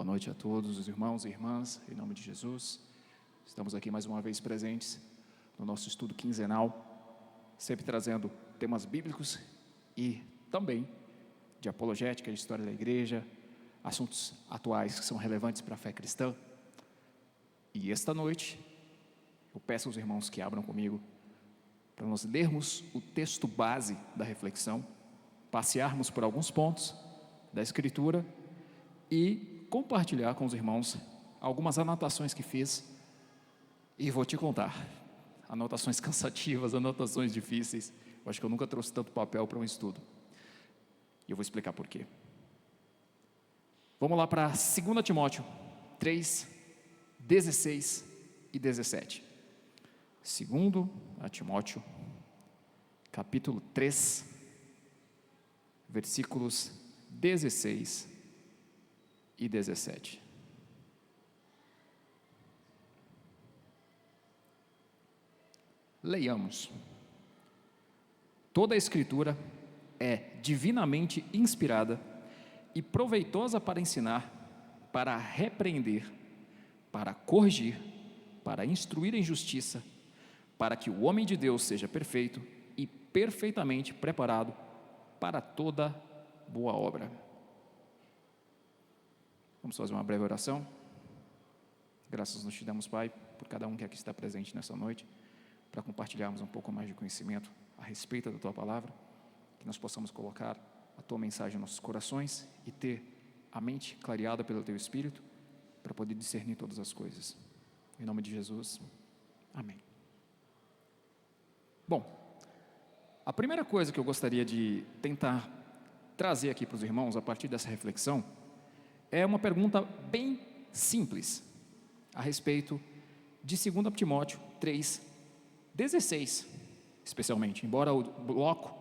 Boa noite a todos os irmãos e irmãs, em nome de Jesus. Estamos aqui mais uma vez presentes no nosso estudo quinzenal, sempre trazendo temas bíblicos e também de apologética, de história da igreja, assuntos atuais que são relevantes para a fé cristã. E esta noite, eu peço aos irmãos que abram comigo para nós lermos o texto base da reflexão, passearmos por alguns pontos da Escritura e compartilhar com os irmãos algumas anotações que fiz. E vou te contar, anotações cansativas, anotações difíceis. Eu acho que eu nunca trouxe tanto papel para um estudo. E eu vou explicar por quê. Vamos lá para 2 Timóteo 3, 16 e 17. 2 Timóteo, capítulo 3, versículos 16 e 17. Leiamos. Toda a Escritura é divinamente inspirada e proveitosa para ensinar, para repreender, para corrigir, para instruir em justiça, para que o homem de Deus seja perfeito e perfeitamente preparado para toda boa obra. Vamos fazer uma breve oração. Graças nós te damos, Pai, por cada um que aqui está presente nessa noite, para compartilharmos um pouco mais de conhecimento a respeito da Tua Palavra, que nós possamos colocar a Tua mensagem em nossos corações e ter a mente clareada pelo Teu Espírito, para poder discernir todas as coisas. Em nome de Jesus, amém. Bom, a primeira coisa que eu gostaria de tentar trazer aqui para os irmãos, a partir dessa reflexão, é uma pergunta bem simples, a respeito de 2 Timóteo 3, 16, especialmente, embora o bloco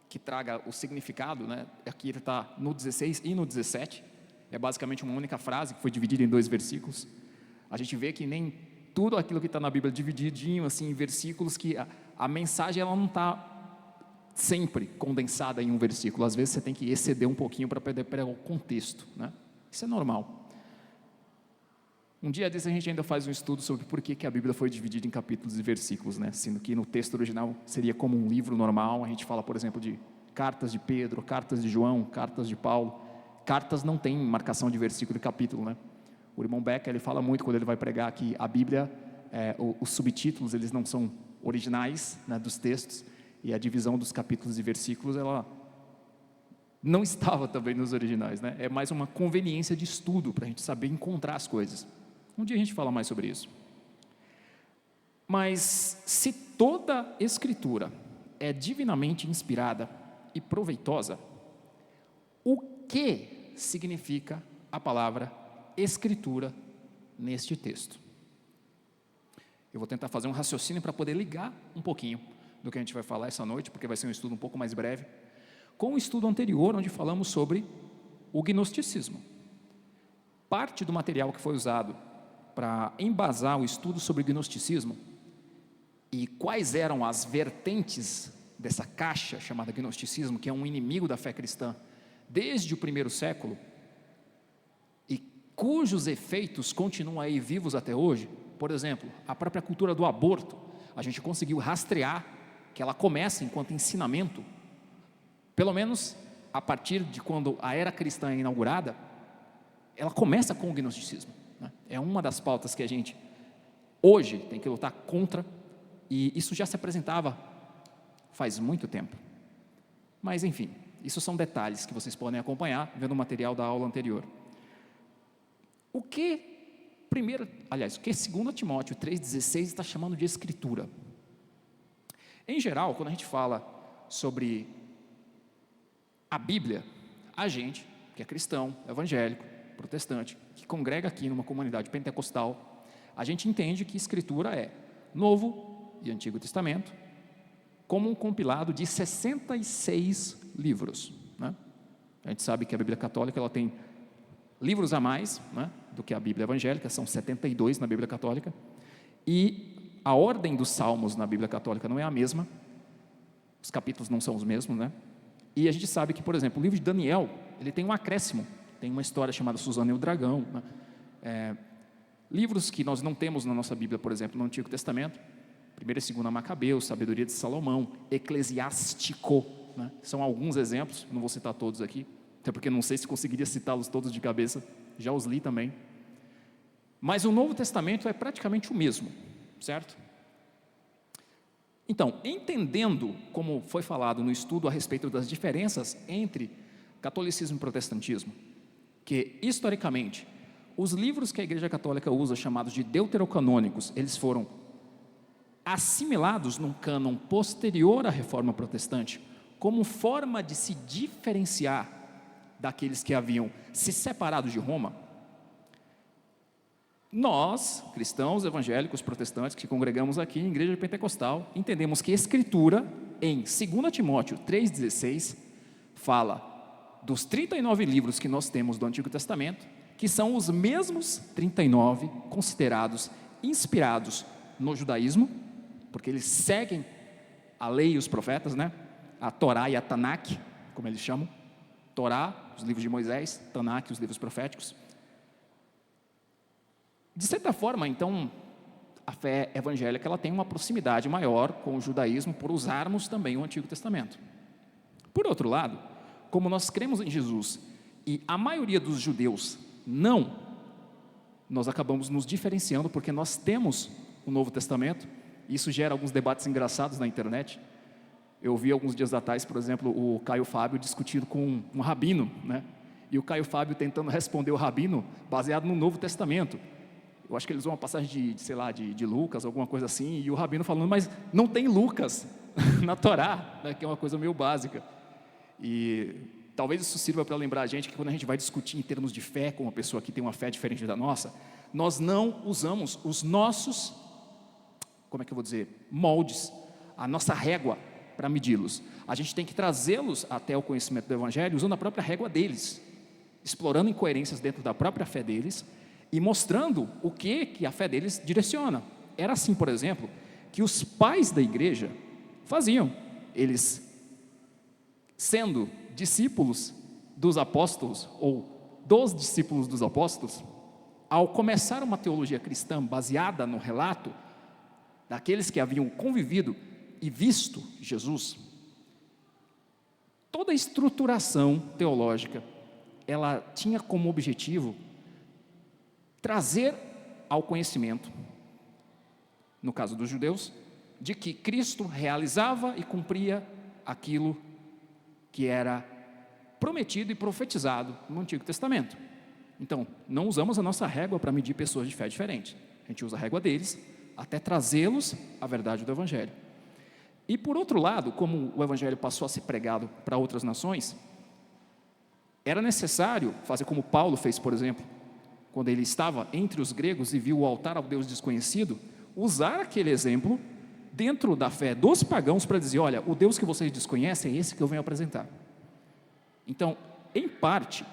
que traga o significado, né, aqui ele está no 16 e no 17, é basicamente uma única frase que foi dividida em 2 versículos. A gente vê que nem tudo aquilo que está na Bíblia é divididinho assim, em versículos, que a mensagem ela não está sempre condensada em um versículo. Às vezes você tem que exceder um pouquinho para poder pegar o contexto, né? Isso é normal. Um dia desse a gente ainda faz um estudo sobre por que a Bíblia foi dividida em capítulos e versículos, né? Sendo que no texto original seria como um livro normal. A gente fala, por exemplo, de cartas de Pedro, cartas de João, cartas de Paulo. Cartas não tem marcação de versículo e capítulo, né? O irmão Becker, ele fala muito quando ele vai pregar que a Bíblia, os subtítulos, eles não são originais, né, dos textos, e a divisão dos capítulos e versículos, ela não estava também nos originais, né? É mais uma conveniência de estudo, para a gente saber encontrar as coisas. Um dia a gente fala mais sobre isso. Mas se toda Escritura é divinamente inspirada e proveitosa, o que significa a palavra Escritura neste texto? Eu vou tentar fazer um raciocínio para poder ligar um pouquinho do que a gente vai falar essa noite, porque vai ser um estudo um pouco mais breve, com o estudo anterior, onde falamos sobre o gnosticismo. Parte do material que foi usado para embasar o estudo sobre o gnosticismo e quais eram as vertentes dessa caixa chamada gnosticismo, que é um inimigo da fé cristã desde o primeiro século e cujos efeitos continuam aí vivos até hoje. Por exemplo, a própria cultura do aborto, a gente conseguiu rastrear que ela começa enquanto ensinamento, pelo menos a partir de quando a era cristã é inaugurada, ela começa com o gnosticismo, né? É uma das pautas que a gente hoje tem que lutar contra, e isso já se apresentava faz muito tempo. Mas enfim, isso são detalhes que vocês podem acompanhar vendo o material da aula anterior. O que 2 Timóteo 3,16 está chamando de Escritura? Em geral, quando a gente fala sobre a Bíblia, a gente, que é cristão, evangélico, protestante, que congrega aqui numa comunidade pentecostal, a gente entende que Escritura é Novo e Antigo Testamento, como um compilado de 66 livros, né? A gente sabe que a Bíblia católica ela tem livros a mais, né, do que a Bíblia evangélica, são 72 na Bíblia católica, e a ordem dos salmos na Bíblia católica não é a mesma, os capítulos não são os mesmos, né? E a gente sabe que, por exemplo, o livro de Daniel, ele tem um acréscimo, tem uma história chamada Susana e o Dragão, né? Livros que nós não temos na nossa Bíblia, por exemplo, no Antigo Testamento, 1ª e 2ª Macabeus, Sabedoria de Salomão, Eclesiástico, né? São alguns exemplos, não vou citar todos aqui, até porque não sei se conseguiria citá-los todos de cabeça, já os li também. Mas o Novo Testamento é praticamente o mesmo, certo? Então, entendendo, como foi falado no estudo a respeito das diferenças entre catolicismo e protestantismo, que historicamente os livros que a Igreja Católica usa, chamados de deuterocanônicos, eles foram assimilados num cânon posterior à Reforma Protestante, como forma de se diferenciar daqueles que haviam se separado de Roma. Nós, cristãos, evangélicos, protestantes, que congregamos aqui em Igreja Pentecostal, entendemos que a Escritura, em 2 Timóteo 3,16, fala dos 39 livros que nós temos do Antigo Testamento, que são os mesmos 39 considerados inspirados no judaísmo, porque eles seguem a lei e os profetas, né? A Torá e a Tanakh, como eles chamam. Torá, os livros de Moisés, Tanakh, os livros proféticos. De certa forma, então, a fé evangélica ela tem uma proximidade maior com o judaísmo por usarmos também o Antigo Testamento. Por outro lado, como nós cremos em Jesus e a maioria dos judeus não, nós acabamos nos diferenciando porque nós temos o Novo Testamento. Isso gera alguns debates engraçados na internet. Eu vi alguns dias atrás, por exemplo, o Caio Fábio discutindo com um rabino, né? E o Caio Fábio tentando responder o rabino baseado no Novo Testamento. Eu acho que eles usam uma passagem de Lucas, alguma coisa assim, e o rabino falando, mas não tem Lucas na Torá, né, que é uma coisa meio básica. E talvez isso sirva para lembrar a gente que quando a gente vai discutir em termos de fé com uma pessoa que tem uma fé diferente da nossa, nós não usamos os nossos, moldes, a nossa régua para medi-los. A gente tem que trazê-los até o conhecimento do Evangelho usando a própria régua deles, explorando incoerências dentro da própria fé deles, e mostrando o que a fé deles direciona. Era assim, por exemplo, que os pais da igreja faziam. Eles, sendo discípulos dos apóstolos, ou dos discípulos dos apóstolos, ao começar uma teologia cristã baseada no relato daqueles que haviam convivido e visto Jesus, toda a estruturação teológica, ela tinha como objetivo trazer ao conhecimento, no caso dos judeus, de que Cristo realizava e cumpria aquilo que era prometido e profetizado no Antigo Testamento. Então, não usamos a nossa régua para medir pessoas de fé diferente. A gente usa a régua deles até trazê-los à verdade do Evangelho. E por outro lado, como o Evangelho passou a ser pregado para outras nações, era necessário fazer como Paulo fez, por exemplo, quando ele estava entre os gregos e viu o altar ao Deus desconhecido, usar aquele exemplo dentro da fé dos pagãos para dizer, olha, o Deus que vocês desconhecem é esse que eu venho apresentar. Então, em parte,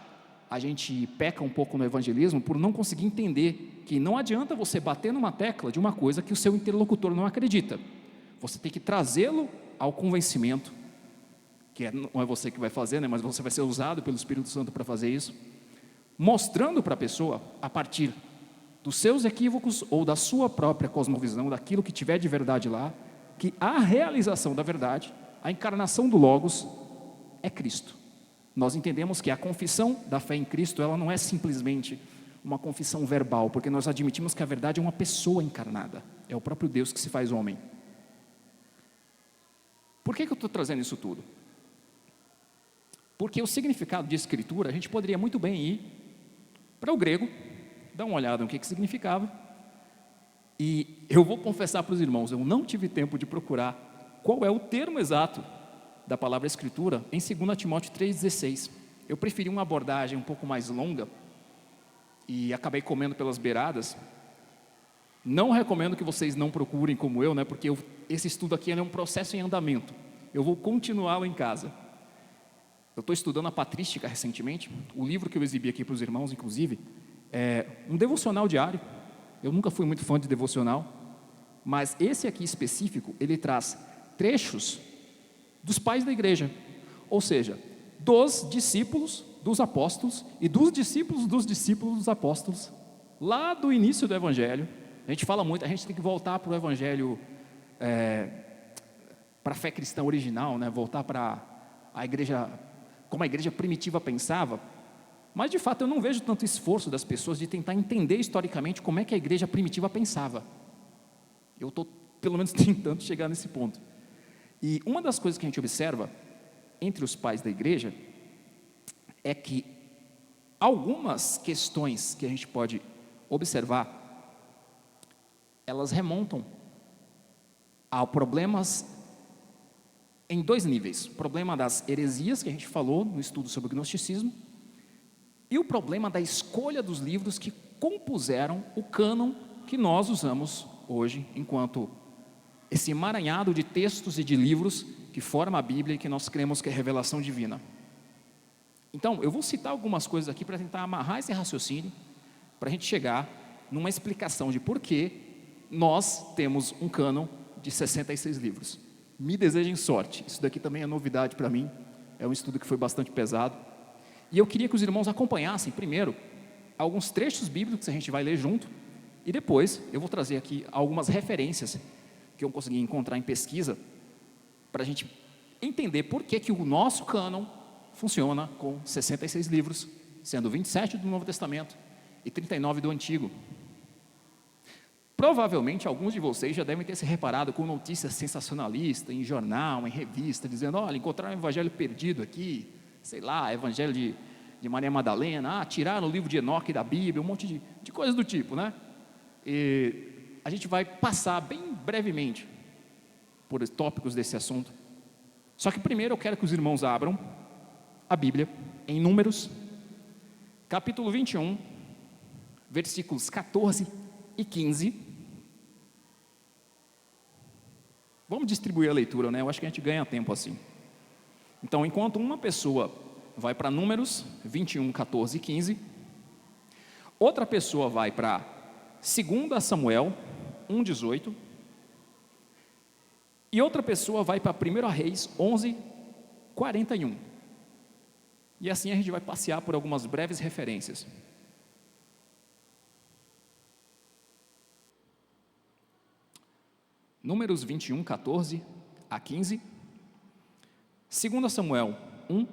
a gente peca um pouco no evangelismo por não conseguir entender que não adianta você bater numa tecla de uma coisa que o seu interlocutor não acredita. Você tem que trazê-lo ao convencimento, que não é você que vai fazer, né, mas você vai ser usado pelo Espírito Santo para fazer isso, mostrando para a pessoa, a partir dos seus equívocos ou da sua própria cosmovisão, daquilo que tiver de verdade lá, que a realização da verdade, a encarnação do Logos, é Cristo. Nós entendemos que a confissão da fé em Cristo, ela não é simplesmente uma confissão verbal, porque nós admitimos que a verdade é uma pessoa encarnada, é o próprio Deus que se faz homem. Por que eu estou trazendo isso tudo? Porque o significado de escritura, a gente poderia muito bem ir para o grego, dar uma olhada no que significava, e eu vou confessar para os irmãos, eu não tive tempo de procurar qual é o termo exato da palavra escritura em 2 Timóteo 3,16. Eu preferi uma abordagem um pouco mais longa, e acabei comendo pelas beiradas. Não recomendo que vocês não procurem como eu, né, porque esse estudo aqui é um processo em andamento, eu vou continuá-lo em casa. Eu estou estudando a patrística recentemente, o livro que eu exibi aqui para os irmãos, inclusive, é um devocional diário. Eu nunca fui muito fã de devocional, mas esse aqui específico, ele traz trechos dos pais da igreja, ou seja, dos discípulos dos apóstolos e dos discípulos dos apóstolos, lá do início do Evangelho. A gente fala muito, a gente tem que voltar para o Evangelho, para a fé cristã original, né? Voltar para a igreja, como a igreja primitiva pensava. Mas de fato eu não vejo tanto esforço das pessoas de tentar entender historicamente como é que a igreja primitiva pensava. Eu estou pelo menos tentando chegar nesse ponto. E uma das coisas que a gente observa entre os pais da igreja é que algumas questões que a gente pode observar, elas remontam a problemas em dois níveis: o problema das heresias que a gente falou no estudo sobre o gnosticismo e o problema da escolha dos livros que compuseram o cânon que nós usamos hoje enquanto esse emaranhado de textos e de livros que forma a Bíblia e que nós cremos que é revelação divina. Então, eu vou citar algumas coisas aqui para tentar amarrar esse raciocínio, para a gente chegar numa explicação de por que nós temos um cânon de 66 livros. Me desejem sorte, isso daqui também é novidade para mim, é um estudo que foi bastante pesado, e eu queria que os irmãos acompanhassem primeiro alguns trechos bíblicos que a gente vai ler junto, e depois eu vou trazer aqui algumas referências que eu consegui encontrar em pesquisa, para a gente entender por que o nosso cânon funciona com 66 livros, sendo 27 do Novo Testamento e 39 do Antigo. Provavelmente alguns de vocês já devem ter se reparado com notícias sensacionalistas em jornal, em revista, dizendo: olha, encontraram um evangelho perdido aqui, sei lá, evangelho de Maria Madalena, tiraram o livro de Enoque da Bíblia, um monte de coisas do tipo, né? E a gente vai passar bem brevemente por tópicos desse assunto. Só que primeiro eu quero que os irmãos abram a Bíblia em Números, capítulo 21, versículos 14 e 15. Vamos distribuir a leitura, né? Eu acho que a gente ganha tempo assim. Então, enquanto uma pessoa vai para Números 21, 14 e 15, outra pessoa vai para 2 Samuel 1, 18, e outra pessoa vai para 1 Reis 11, 41. E assim a gente vai passear por algumas breves referências. Números 21, 14 a 15, 2 Samuel 1,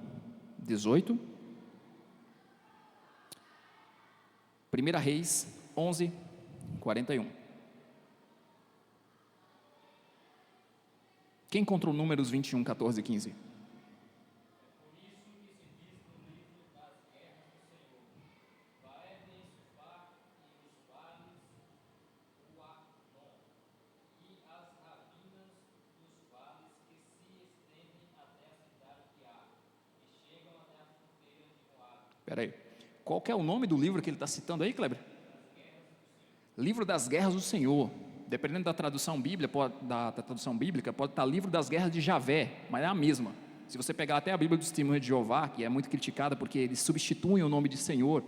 18, 1 Reis 11, 41. Quem encontrou Números 21, 14 e 15? Espera aí. Qual que é o nome do livro que ele está citando aí, Kleber? Livro das Guerras do Senhor. Dependendo da tradução bíblica, pode estar Livro das Guerras de Javé, mas é a mesma. Se você pegar até a Bíblia dos Testemunhos de Jeová, que é muito criticada porque eles substituem o nome de Senhor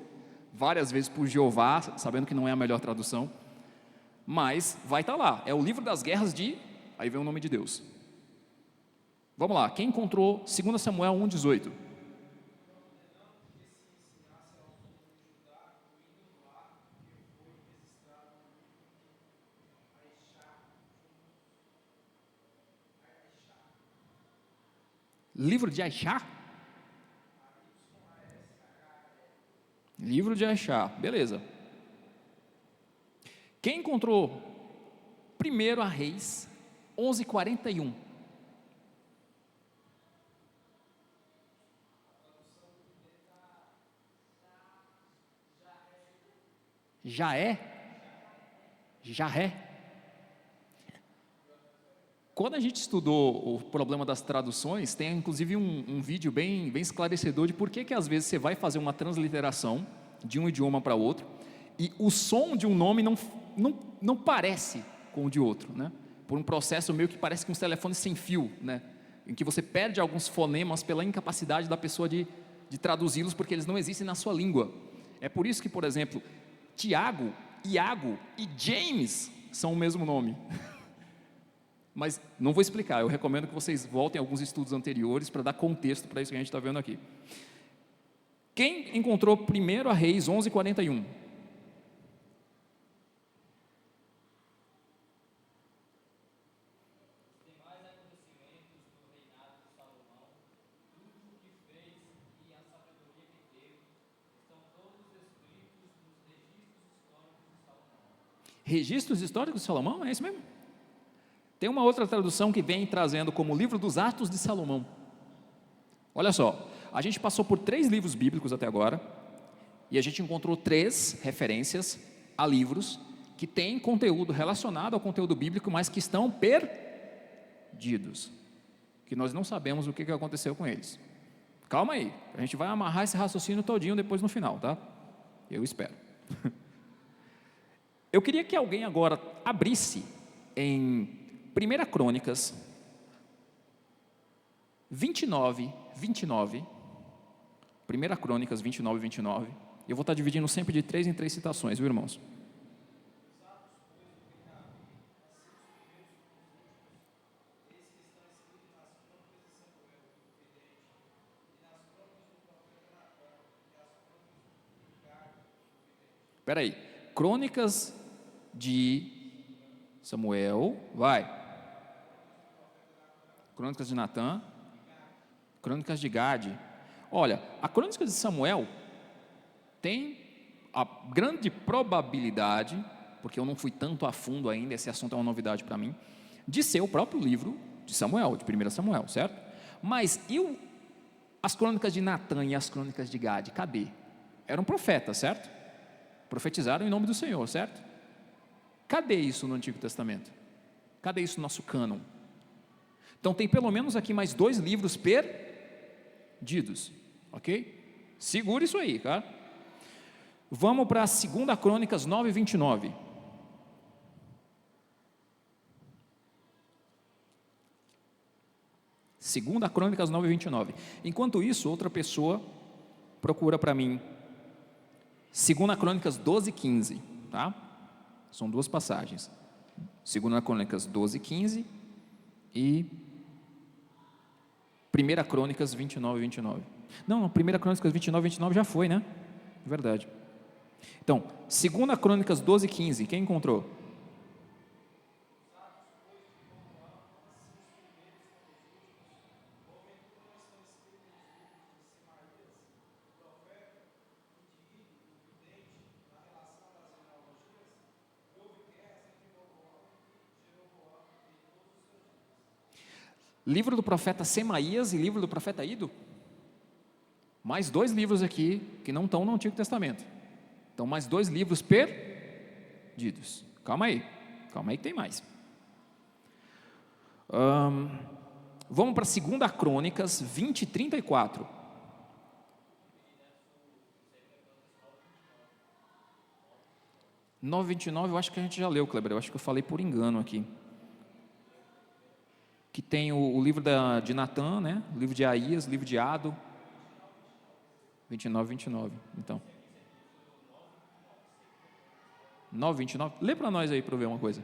várias vezes por Jeová, sabendo que não é a melhor tradução, mas vai estar lá, é o Livro das Guerras de... aí vem o nome de Deus. Vamos lá, quem encontrou 2 Samuel 1, 18? Livro de Aixá? Livro de Aixá, beleza. Quem encontrou 1 Reis 11:41? Já é? Quando a gente estudou o problema das traduções, tem inclusive um vídeo bem esclarecedor de por que às vezes você vai fazer uma transliteração de um idioma para outro e o som de um nome não parece com o de outro, né? Por um processo meio que parece que um telefone sem fio, né? Em que você perde alguns fonemas pela incapacidade da pessoa de traduzi-los porque eles não existem na sua língua. É por isso que, por exemplo, Tiago, Iago e James são o mesmo nome. Mas não vou explicar, eu recomendo que vocês voltem a alguns estudos anteriores para dar contexto para isso que a gente está vendo aqui. Quem encontrou 1 Reis 11:41? Registros históricos de Salomão? É isso mesmo? Tem uma outra tradução que vem trazendo como livro dos Atos de Salomão. Olha só, a gente passou por 3 livros bíblicos até agora, e a gente encontrou 3 referências a livros que têm conteúdo relacionado ao conteúdo bíblico, mas que estão perdidos, que nós não sabemos o que aconteceu com eles. Calma aí, a gente vai amarrar esse raciocínio todinho depois no final, tá? Eu espero. Eu queria que alguém agora abrisse em 1 Crônicas 29. 1 Crônicas 29. Eu vou estar dividindo sempre de 3 em 3 citações, viu, irmãos? Espera aí, Crônicas de Samuel, vai. Crônicas de Natã, Crônicas de Gade. Olha, a Crônicas de Samuel tem a grande probabilidade, porque eu não fui tanto a fundo ainda, esse assunto é uma novidade para mim, de ser o próprio livro de Samuel, de 1 Samuel, certo? Mas as Crônicas de Natã e as Crônicas de Gade, cadê? Eram profetas, certo? Profetizaram em nome do Senhor, certo? Cadê isso no Antigo Testamento? Cadê isso no nosso cânon? Então tem pelo menos aqui mais 2 livros perdidos, ok? Segura isso aí, tá? Vamos para 2 Crônicas 9:29. Segunda Crônicas 9:29. Enquanto isso, outra pessoa procura para mim 2 Crônicas 12:15, tá? São 2 passagens. 2 Crônicas 12:15 e 1 Crônicas 29:29. Não, 1 Crônicas 29:29 já foi, né? Verdade. Então, 2 Crônicas 12:15, quem encontrou? Livro do profeta Semaías e livro do profeta Ido. Mais 2 livros aqui que não estão no Antigo Testamento. Então, mais 2 livros perdidos. Calma aí que tem mais. Vamos para 2 Crônicas 20:34. (9:29) 9:29, eu acho que a gente já leu, Kleber. Eu acho que eu falei por engano aqui. Que tem o livro de Natã, né? O livro de Aías, o livro de Ado. 29:29. Então, 9:29. Lê para nós aí para eu ver uma coisa.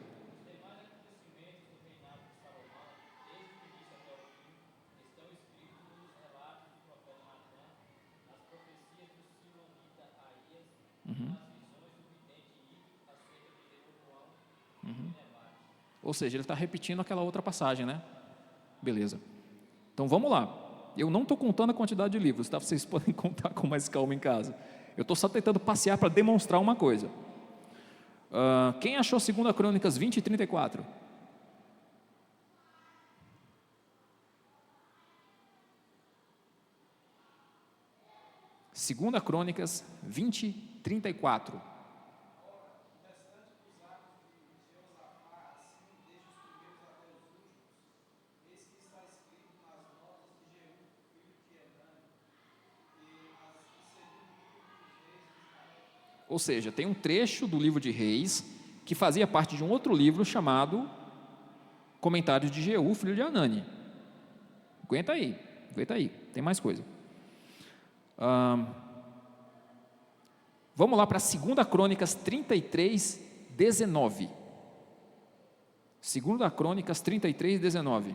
Ou seja, ele está repetindo aquela outra passagem, né? Beleza. Então vamos lá. Eu não estou contando a quantidade de livros, tá? Vocês podem contar com mais calma em casa. Eu estou só tentando passear para demonstrar uma coisa. Quem achou 2 Crônicas 20:34? Segunda Crônicas 20:34. Ou seja, tem um trecho do livro de Reis que fazia parte de um outro livro chamado Comentários de Jeú, filho de Hanani. Aguenta aí, tem mais coisa. Vamos lá para 2 Crônicas 33:19. 2 Crônicas 33:19.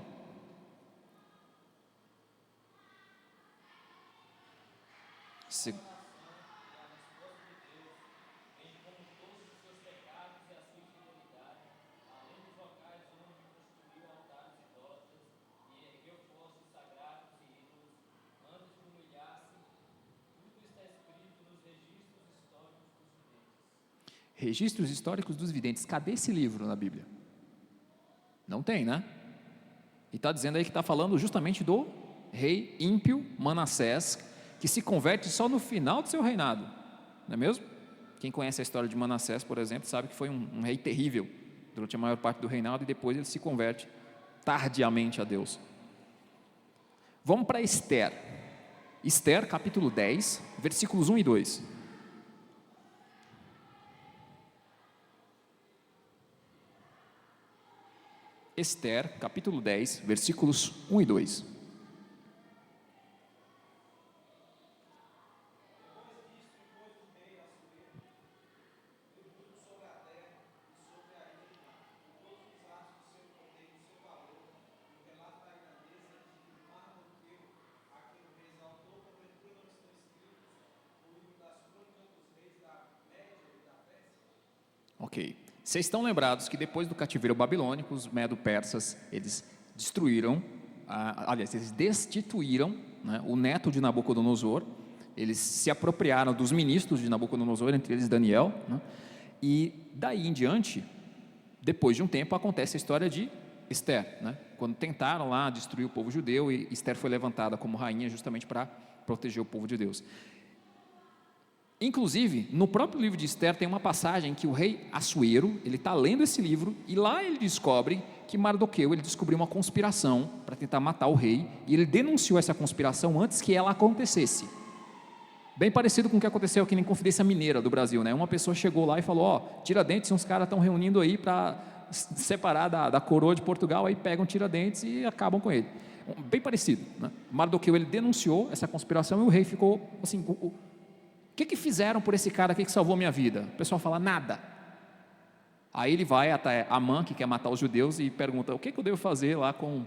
Se- Registros históricos dos videntes. Cadê esse livro na Bíblia? Não tem, né? E está dizendo aí que está falando justamente do rei ímpio Manassés, que se converte só no final do seu reinado, não é mesmo? Quem conhece a história de Manassés, por exemplo, sabe que foi um rei terrível durante a maior parte do reinado, e depois ele se converte tardiamente a Deus. Vamos para Esther. Esther, capítulo 10, versículos 1 e 2. Esther, capítulo 10, versículos 1 e 2. Ok. Vocês estão lembrados que depois do cativeiro babilônico, os medo-persas, eles destruíram, aliás, eles destituíram, né, o neto de Nabucodonosor, eles se apropriaram dos ministros de Nabucodonosor, entre eles Daniel, né, e daí em diante, depois de um tempo, acontece a história de Esther, né, quando tentaram lá destruir o povo judeu, e Esther foi levantada como rainha justamente para proteger o povo de Deus. Inclusive, no próprio livro de Esther tem uma passagem que o rei Assuero, ele está lendo esse livro, e lá ele descobre que Mardoqueu, ele descobriu uma conspiração para tentar matar o rei, e ele denunciou essa conspiração antes que ela acontecesse. Bem parecido com o que aconteceu aqui na Inconfidência Mineira do Brasil, né? Uma pessoa chegou lá e falou, ó, Tiradentes, uns caras estão reunindo aí para separar da coroa de Portugal, aí pegam Tiradentes e acabam com ele. Bem parecido, né? Mardoqueu, ele denunciou essa conspiração, e o rei ficou assim, o que fizeram por esse cara aqui que salvou minha vida? O pessoal fala, nada. Aí ele vai até Amã, que quer matar os judeus, e pergunta, o que eu devo fazer lá com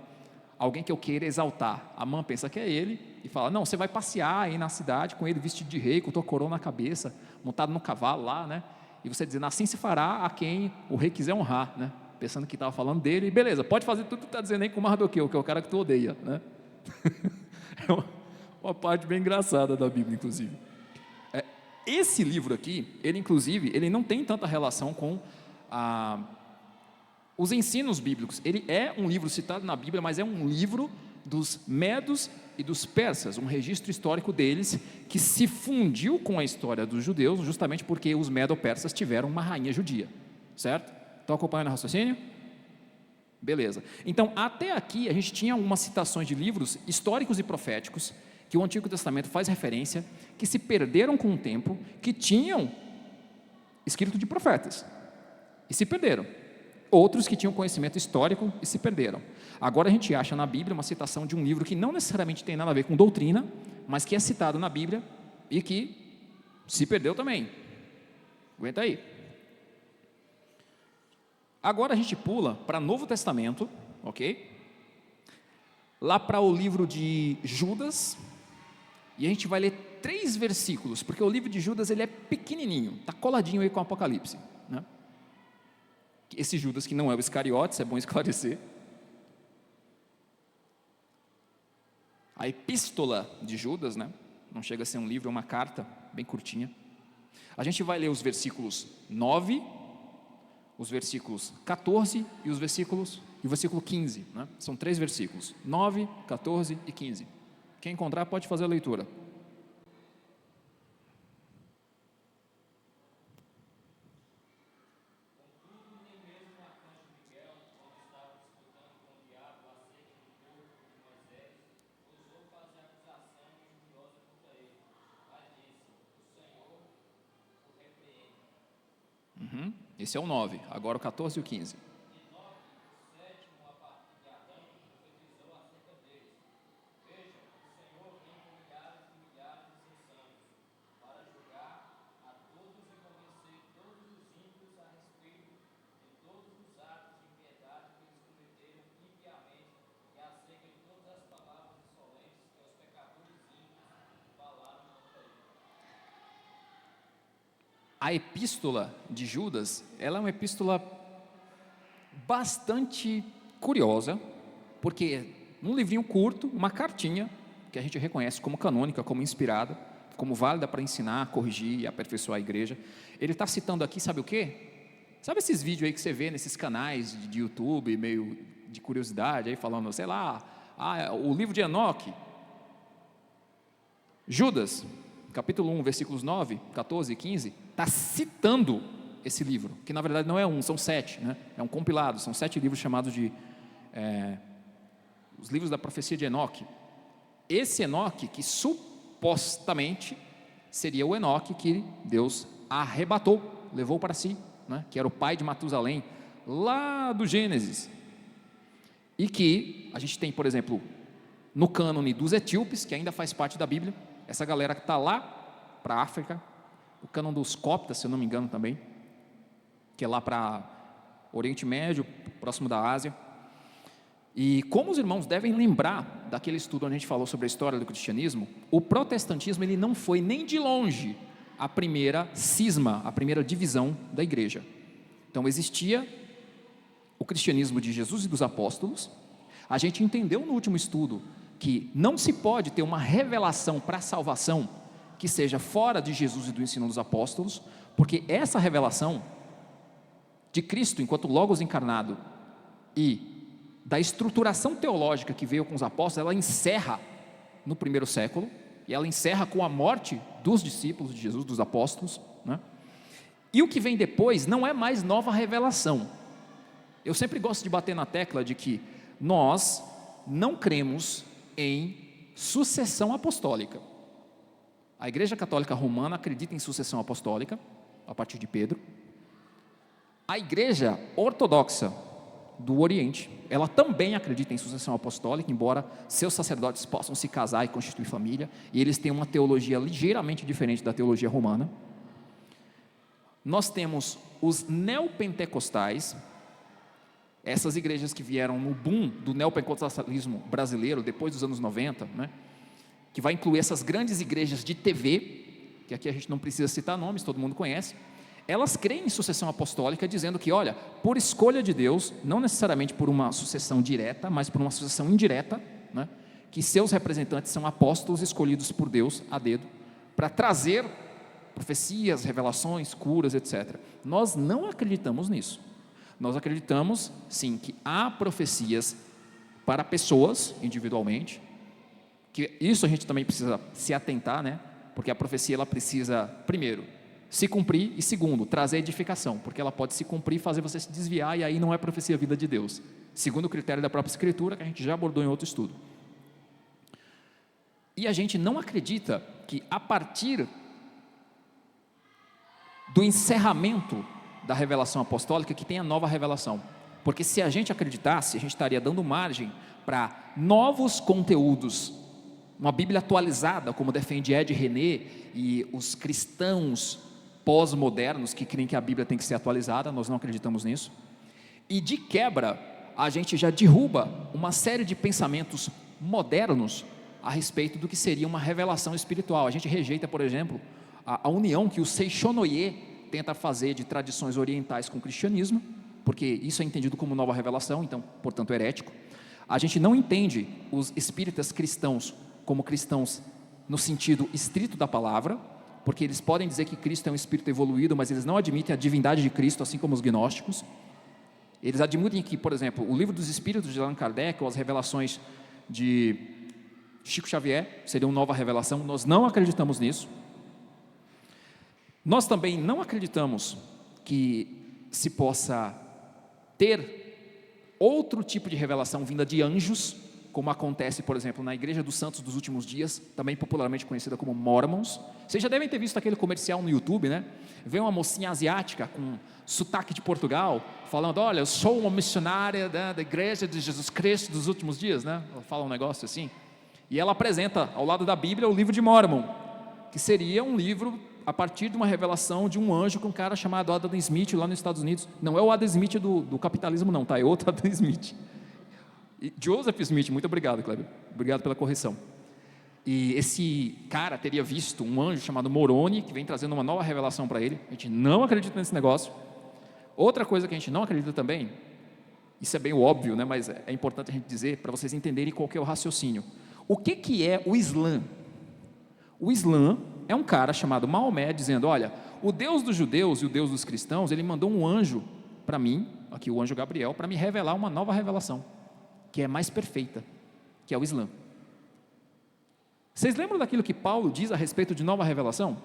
alguém que eu queira exaltar? Amã pensa que é ele, e fala, não, você vai passear aí na cidade com ele vestido de rei, com tua coroa na cabeça, montado no cavalo lá, né? E você dizendo, assim se fará a quem o rei quiser honrar, né? Pensando que estava falando dele, e beleza, pode fazer tudo que está dizendo aí com Mardoqueu, que é o cara que tu odeia, né? É uma parte bem engraçada da Bíblia, inclusive. Esse livro aqui, ele inclusive, ele não tem tanta relação com os ensinos bíblicos. Ele é um livro citado na Bíblia, mas é um livro dos medos e dos persas, um registro histórico deles que se fundiu com a história dos judeus, justamente porque os medo-persas tiveram uma rainha judia, certo? Estão acompanhando o raciocínio? Beleza. Então, até aqui a gente tinha algumas citações de livros históricos e proféticos que o Antigo Testamento faz referência, que se perderam com o tempo, que tinham escrito de profetas e se perderam. Outros que tinham conhecimento histórico e se perderam. Agora a gente acha na Bíblia uma citação de um livro que não necessariamente tem nada a ver com doutrina, mas que é citado na Bíblia e que se perdeu também. Aguenta aí. Agora a gente pula para Novo Testamento, ok? Lá para o livro de Judas, e a gente vai ler 3 versículos, porque o livro de Judas ele é pequenininho, está coladinho aí com o Apocalipse, né? Esse Judas que não é o Iscariotes, é bom esclarecer. A epístola de Judas, né? Não chega a ser um livro, é uma carta bem curtinha. A gente vai ler os versículos 9, os versículos 14 e o versículo 15, né? São 3 versículos, 9, 14 e 15. Quem encontrar pode fazer a leitura. Esse é o 9, agora o 14 e o 15. a epístola de Judas, ela é uma epístola bastante curiosa, porque num livrinho curto, uma cartinha, que a gente reconhece como canônica, como inspirada, como válida para ensinar, corrigir e aperfeiçoar a igreja, ele está citando aqui, sabe o quê? Sabe esses vídeos aí que você vê nesses canais de YouTube, meio de curiosidade, aí falando, sei lá, o livro de Enoque, Judas, capítulo 1, versículos 9, 14 e 15, está citando esse livro, que na verdade não é um, são 7, né? É um compilado, são 7 livros chamados de os livros da profecia de Enoque. Esse Enoque, que supostamente seria o Enoque que Deus arrebatou, levou para si, né? Que era o pai de Matusalém, lá do Gênesis, e que a gente tem, por exemplo, no cânone dos etíopes, que ainda faz parte da Bíblia, essa galera que está lá para a África, o cânone dos coptas, se eu não me engano também, que é lá para Oriente Médio, próximo da Ásia. E como os irmãos devem lembrar daquele estudo onde a gente falou sobre a história do cristianismo, o protestantismo ele não foi nem de longe a primeira cisma, a primeira divisão da igreja. Então existia o cristianismo de Jesus e dos apóstolos. A gente entendeu no último estudo que não se pode ter uma revelação para a salvação que seja fora de Jesus e do ensino dos apóstolos, porque essa revelação de Cristo enquanto Logos encarnado e da estruturação teológica que veio com os apóstolos, ela encerra no primeiro século, e ela encerra com a morte dos discípulos de Jesus, dos apóstolos, né? E o que vem depois não é mais nova revelação. Eu sempre gosto de bater na tecla de que nós não cremos em sucessão apostólica. A Igreja Católica Romana acredita em sucessão apostólica, a partir de Pedro. A Igreja Ortodoxa do Oriente, ela também acredita em sucessão apostólica, embora seus sacerdotes possam se casar e constituir família, e eles têm uma teologia ligeiramente diferente da teologia romana. Nós temos os neopentecostais, essas igrejas que vieram no boom do neopentecostalismo brasileiro, depois dos anos 90, né, que vai incluir essas grandes igrejas de TV, que aqui a gente não precisa citar nomes, todo mundo conhece. Elas creem em sucessão apostólica, dizendo que, olha, por escolha de Deus, não necessariamente por uma sucessão direta, mas por uma sucessão indireta, né, que seus representantes são apóstolos escolhidos por Deus a dedo, para trazer profecias, revelações, curas, etc. Nós não acreditamos nisso. Nós acreditamos, sim, que há profecias para pessoas, individualmente, que isso a gente também precisa se atentar, né, porque a profecia ela precisa, primeiro, se cumprir, e segundo, trazer edificação, porque ela pode se cumprir e fazer você se desviar, e aí não é profecia vida de Deus, segundo o critério da própria Escritura, que a gente já abordou em outro estudo. E a gente não acredita que a partir do encerramento da revelação apostólica que tenha nova revelação, porque se a gente acreditasse, a gente estaria dando margem para novos conteúdos, uma Bíblia atualizada, como defende Ed René e os cristãos pós-modernos que creem que a Bíblia tem que ser atualizada. Nós não acreditamos nisso, e de quebra a gente já derruba uma série de pensamentos modernos a respeito do que seria uma revelação espiritual. A gente rejeita, por exemplo, a união que o Seixonoye tenta fazer de tradições orientais com o cristianismo, porque isso é entendido como nova revelação, então, portanto, herético. A gente não entende os espíritas cristãos como cristãos no sentido estrito da palavra, porque eles podem dizer que Cristo é um espírito evoluído, mas eles não admitem a divindade de Cristo, assim como os gnósticos. Eles admitem que, por exemplo, o livro dos Espíritos de Allan Kardec, ou as revelações de Chico Xavier, seriam nova revelação. Nós não acreditamos nisso. Nós também não acreditamos que se possa ter outro tipo de revelação vinda de anjos, como acontece, por exemplo, na Igreja dos Santos dos Últimos Dias, também popularmente conhecida como Mormons. Vocês já devem ter visto aquele comercial no YouTube, né? Vem uma mocinha asiática com sotaque de Portugal, falando, olha, eu sou uma missionária da Igreja de Jesus Cristo dos Últimos Dias, né? Ela fala um negócio assim, e ela apresenta, ao lado da Bíblia, o livro de Mormon, que seria um livro a partir de uma revelação de um anjo com um cara chamado Adam Smith, lá nos Estados Unidos. Não é o Adam Smith do capitalismo não, tá? É outro Adam Smith. Joseph Smith, muito obrigado, Kleber, obrigado pela correção. E esse cara teria visto um anjo chamado Moroni, que vem trazendo uma nova revelação para ele. A gente não acredita nesse negócio. Outra coisa que a gente não acredita também, isso é bem óbvio, né? Mas é importante a gente dizer para vocês entenderem qual que é o raciocínio. O que é o Islã? O Islã é um cara chamado Maomé dizendo: olha, o Deus dos judeus e o Deus dos cristãos, ele mandou um anjo para mim, aqui o anjo Gabriel, para me revelar uma nova revelação, que é mais perfeita, que é o Islã. Vocês lembram daquilo que Paulo diz a respeito de nova revelação?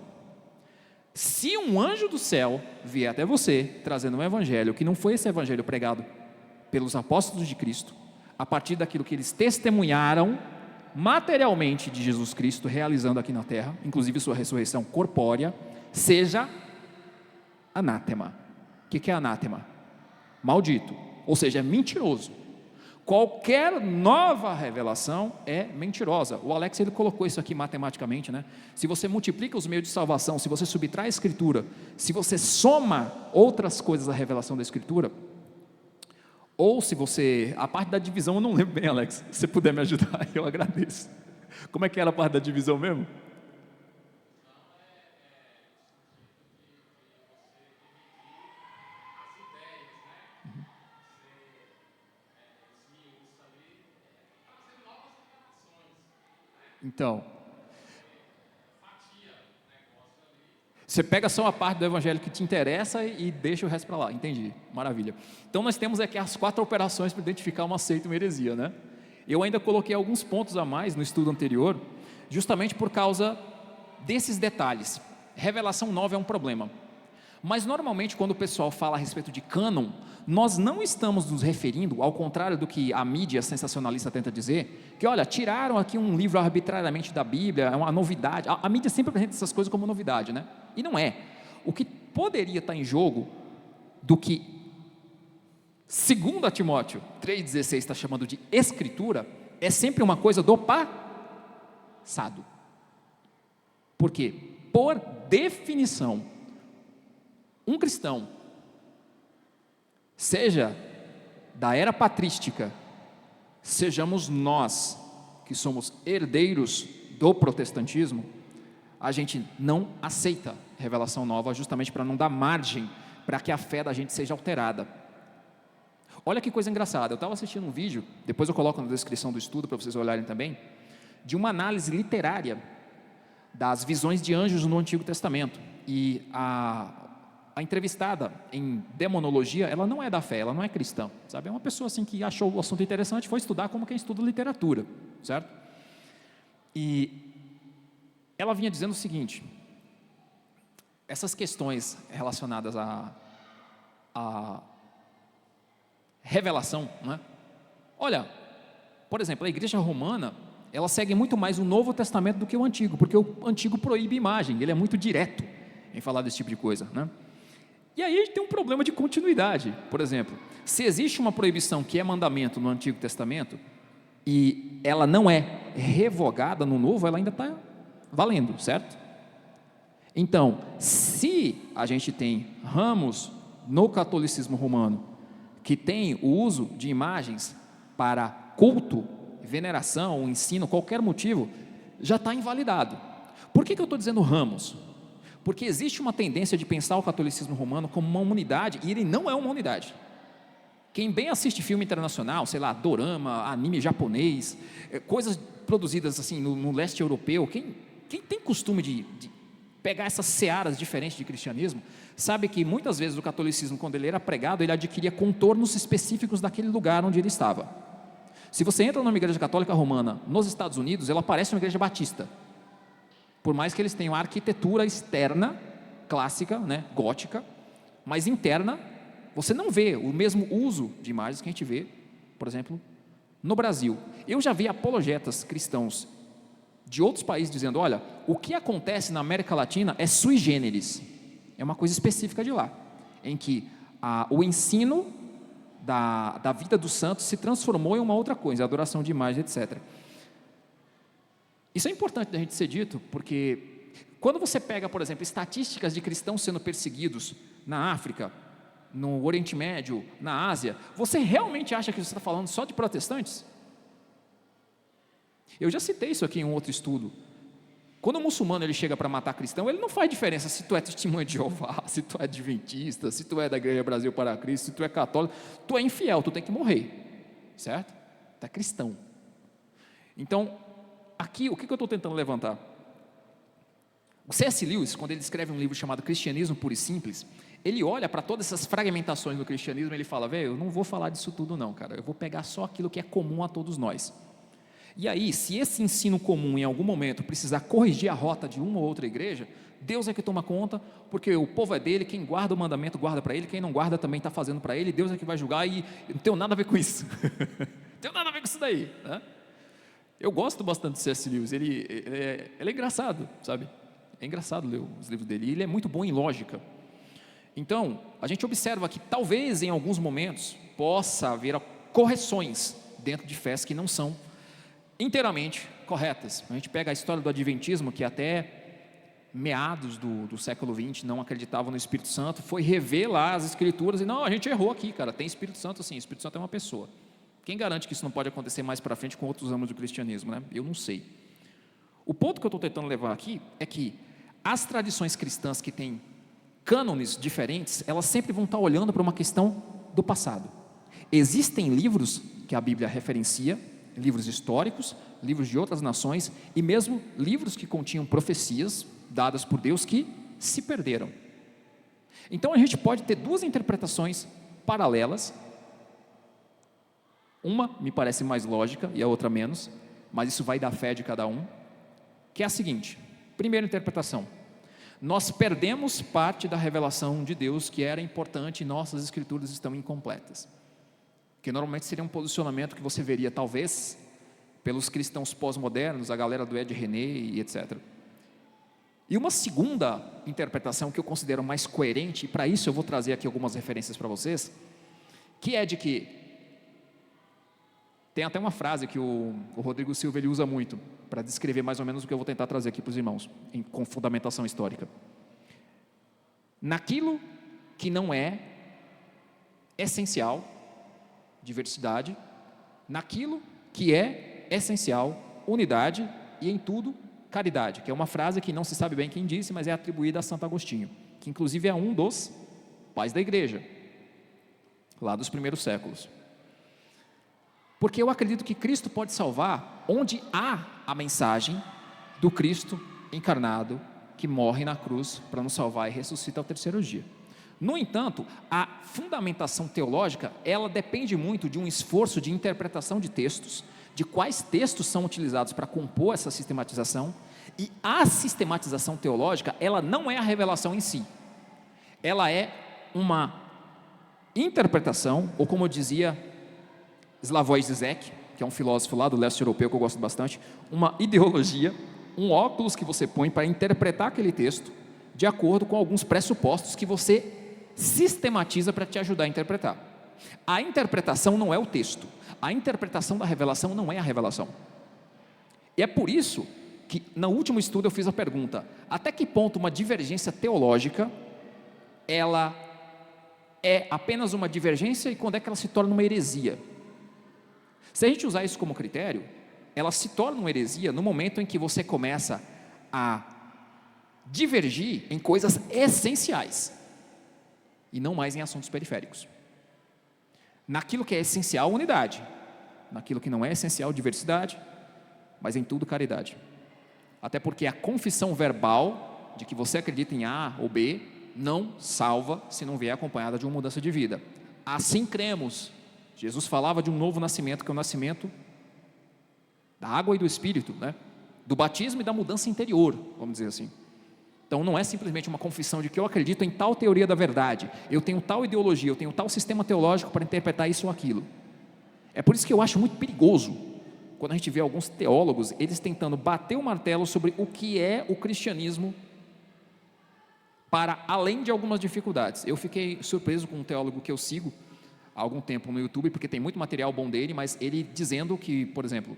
Se um anjo do céu vier até você, trazendo um evangelho, que não foi esse evangelho pregado pelos apóstolos de Cristo, a partir daquilo que eles testemunharam materialmente de Jesus Cristo, realizando aqui na terra, inclusive sua ressurreição corpórea, seja anátema. O que é anátema? Maldito, ou seja, é mentiroso. Qualquer nova revelação é mentirosa. O Alex, ele colocou isso aqui matematicamente, né? Se você multiplica os meios de salvação, se você subtrai a Escritura, se você soma outras coisas à revelação da Escritura, ou se você... A parte da divisão eu não lembro bem, Alex. Se você puder me ajudar, eu agradeço. Como é que era a parte da divisão mesmo? Então, você pega só a parte do evangelho que te interessa e deixa o resto para lá. Entendi, maravilha. Então nós temos aqui as 4 operações para identificar uma seita e uma heresia, né? Eu ainda coloquei alguns pontos a mais no estudo anterior, justamente por causa desses detalhes. Revelação nova é um problema. Mas normalmente quando o pessoal fala a respeito de cânon, nós não estamos nos referindo, ao contrário do que a mídia sensacionalista tenta dizer, que olha, tiraram aqui um livro arbitrariamente da Bíblia, é uma novidade. A mídia sempre apresenta essas coisas como novidade, né? E não é. O que poderia estar em jogo do que 2 Timóteo 3,16 está chamando de escritura, é sempre uma coisa do passado. Por quê? Por definição, um cristão, seja da era patrística, sejamos nós que somos herdeiros do protestantismo, a gente não aceita revelação nova, justamente para não dar margem para que a fé da gente seja alterada. Olha que coisa engraçada, eu estava assistindo um vídeo, depois eu coloco na descrição do estudo para vocês olharem também, de uma análise literária das visões de anjos no Antigo Testamento. E a entrevistada em demonologia, ela não é da fé, ela não é cristã, sabe? É uma pessoa assim que achou o assunto interessante, foi estudar como quem estuda literatura, certo? E ela vinha dizendo o seguinte: essas questões relacionadas à revelação, né? Olha, por exemplo, a igreja romana, ela segue muito mais o Novo Testamento do que o Antigo, porque o Antigo proíbe imagem, ele é muito direto em falar desse tipo de coisa, né? E aí a gente tem um problema de continuidade. Por exemplo, se existe uma proibição que é mandamento no Antigo Testamento e ela não é revogada no Novo, ela ainda está valendo, certo? Então, se a gente tem ramos no catolicismo romano que tem o uso de imagens para culto, veneração, ensino, qualquer motivo, já está invalidado. Por que eu estou dizendo ramos? Porque existe uma tendência de pensar o catolicismo romano como uma unidade, e ele não é uma unidade. Quem bem assiste filme internacional, sei lá, dorama, anime japonês, coisas produzidas assim no leste europeu, quem tem costume de pegar essas searas diferentes de cristianismo, sabe que muitas vezes o catolicismo, quando ele era pregado, ele adquiria contornos específicos daquele lugar onde ele estava. Se você entra numa igreja católica romana nos Estados Unidos, ela parece uma igreja batista, por mais que eles tenham a arquitetura externa, clássica, né, gótica, mas interna, você não vê o mesmo uso de imagens que a gente vê, por exemplo, no Brasil. Eu já vi apologetas cristãos de outros países dizendo: olha, o que acontece na América Latina é sui generis, é uma coisa específica de lá, em que o ensino da vida dos santos se transformou em uma outra coisa, a adoração de imagens, etc. Isso é importante da gente ser dito, porque quando você pega, por exemplo, estatísticas de cristãos sendo perseguidos na África, no Oriente Médio, na Ásia, você realmente acha que você está falando só de protestantes? Eu já citei isso aqui em um outro estudo. Quando o muçulmano ele chega para matar cristão, ele não faz diferença se tu é testemunha de Jeová, se tu é adventista, se tu é da Igreja Brasil para Cristo, se tu é católico, tu é infiel, tu tem que morrer, certo? Tu é cristão. Então, aqui, o que eu estou tentando levantar? O C.S. Lewis, quando ele escreve um livro chamado Cristianismo Puro e Simples, ele olha para todas essas fragmentações do cristianismo e ele fala, velho, eu não vou falar disso tudo não, cara, eu vou pegar só aquilo que é comum a todos nós. E aí, se esse ensino comum em algum momento precisar corrigir a rota de uma ou outra igreja, Deus é que toma conta, porque o povo é dele, quem guarda o mandamento guarda para ele, quem não guarda também está fazendo para ele, Deus é que vai julgar e não tenho nada a ver com isso. Não tenho nada a ver com isso daí, né? Eu gosto bastante do C.S. Lewis, ele é engraçado, sabe? É engraçado ler os livros dele, e ele é muito bom em lógica. Então, a gente observa que talvez em alguns momentos possa haver correções dentro de fés que não são inteiramente corretas. A gente pega a história do Adventismo, que até meados do século XX não acreditavam no Espírito Santo, foi rever lá as Escrituras e não, a gente errou aqui, cara, tem Espírito Santo sim, Espírito Santo é uma pessoa. Quem garante que isso não pode acontecer mais para frente com outros ramos do cristianismo, né? Eu não sei. O ponto que eu estou tentando levar aqui é que as tradições cristãs que têm cânones diferentes, elas sempre vão estar olhando para uma questão do passado. Existem livros que a Bíblia referencia, livros históricos, livros de outras nações e mesmo livros que continham profecias dadas por Deus que se perderam. Então a gente pode ter duas interpretações paralelas, uma me parece mais lógica e a outra menos, mas isso vai da fé de cada um, que é a seguinte: primeira interpretação, nós perdemos parte da revelação de Deus que era importante e nossas escrituras estão incompletas. Que normalmente seria um posicionamento que você veria talvez pelos cristãos pós-modernos, a galera do Ed René e etc. E uma segunda interpretação que eu considero mais coerente, e para isso eu vou trazer aqui algumas referências para vocês, que é de que tem até uma frase que o Rodrigo Silva ele usa muito para descrever mais ou menos o que eu vou tentar trazer aqui para os irmãos, com fundamentação histórica. Naquilo que não é essencial, diversidade, naquilo que é essencial, unidade, e em tudo, caridade, que é uma frase que não se sabe bem quem disse, mas é atribuída a Santo Agostinho, que inclusive é um dos pais da igreja, lá dos primeiros séculos. Porque eu acredito que Cristo pode salvar onde há a mensagem do Cristo encarnado, que morre na cruz para nos salvar e ressuscita ao terceiro dia. No entanto, a fundamentação teológica, ela depende muito de um esforço de interpretação de textos, de quais textos são utilizados para compor essa sistematização, e a sistematização teológica, ela não é a revelação em si, ela é uma interpretação, ou como eu dizia Slavoj Žižek, que é um filósofo lá do leste europeu que eu gosto bastante, uma ideologia, um óculos que você põe para interpretar aquele texto de acordo com alguns pressupostos que você sistematiza para te ajudar a interpretar. A interpretação não é o texto, a interpretação da revelação não é a revelação. E é por isso que no último estudo eu fiz a pergunta: até que ponto uma divergência teológica ela é apenas uma divergência e quando é que ela se torna uma heresia? Se a gente usar isso como critério, ela se torna uma heresia no momento em que você começa a divergir em coisas essenciais e não mais em assuntos periféricos. Naquilo que é essencial, unidade. Naquilo que não é essencial, diversidade, mas em tudo, caridade. Até porque a confissão verbal de que você acredita em A ou B não salva se não vier acompanhada de uma mudança de vida. Assim cremos. Jesus falava de um novo nascimento, que é o nascimento da água e do Espírito, né? Do batismo e da mudança interior, vamos dizer assim. Então não é simplesmente uma confissão de que eu acredito em tal teoria da verdade, eu tenho tal ideologia, eu tenho tal sistema teológico para interpretar isso ou aquilo. É por isso que eu acho muito perigoso quando a gente vê alguns teólogos, eles tentando bater o martelo sobre o que é o cristianismo para além de algumas dificuldades. Eu fiquei surpreso com um teólogo que eu sigo há algum tempo no YouTube, porque tem muito material bom dele, mas ele dizendo que, por exemplo,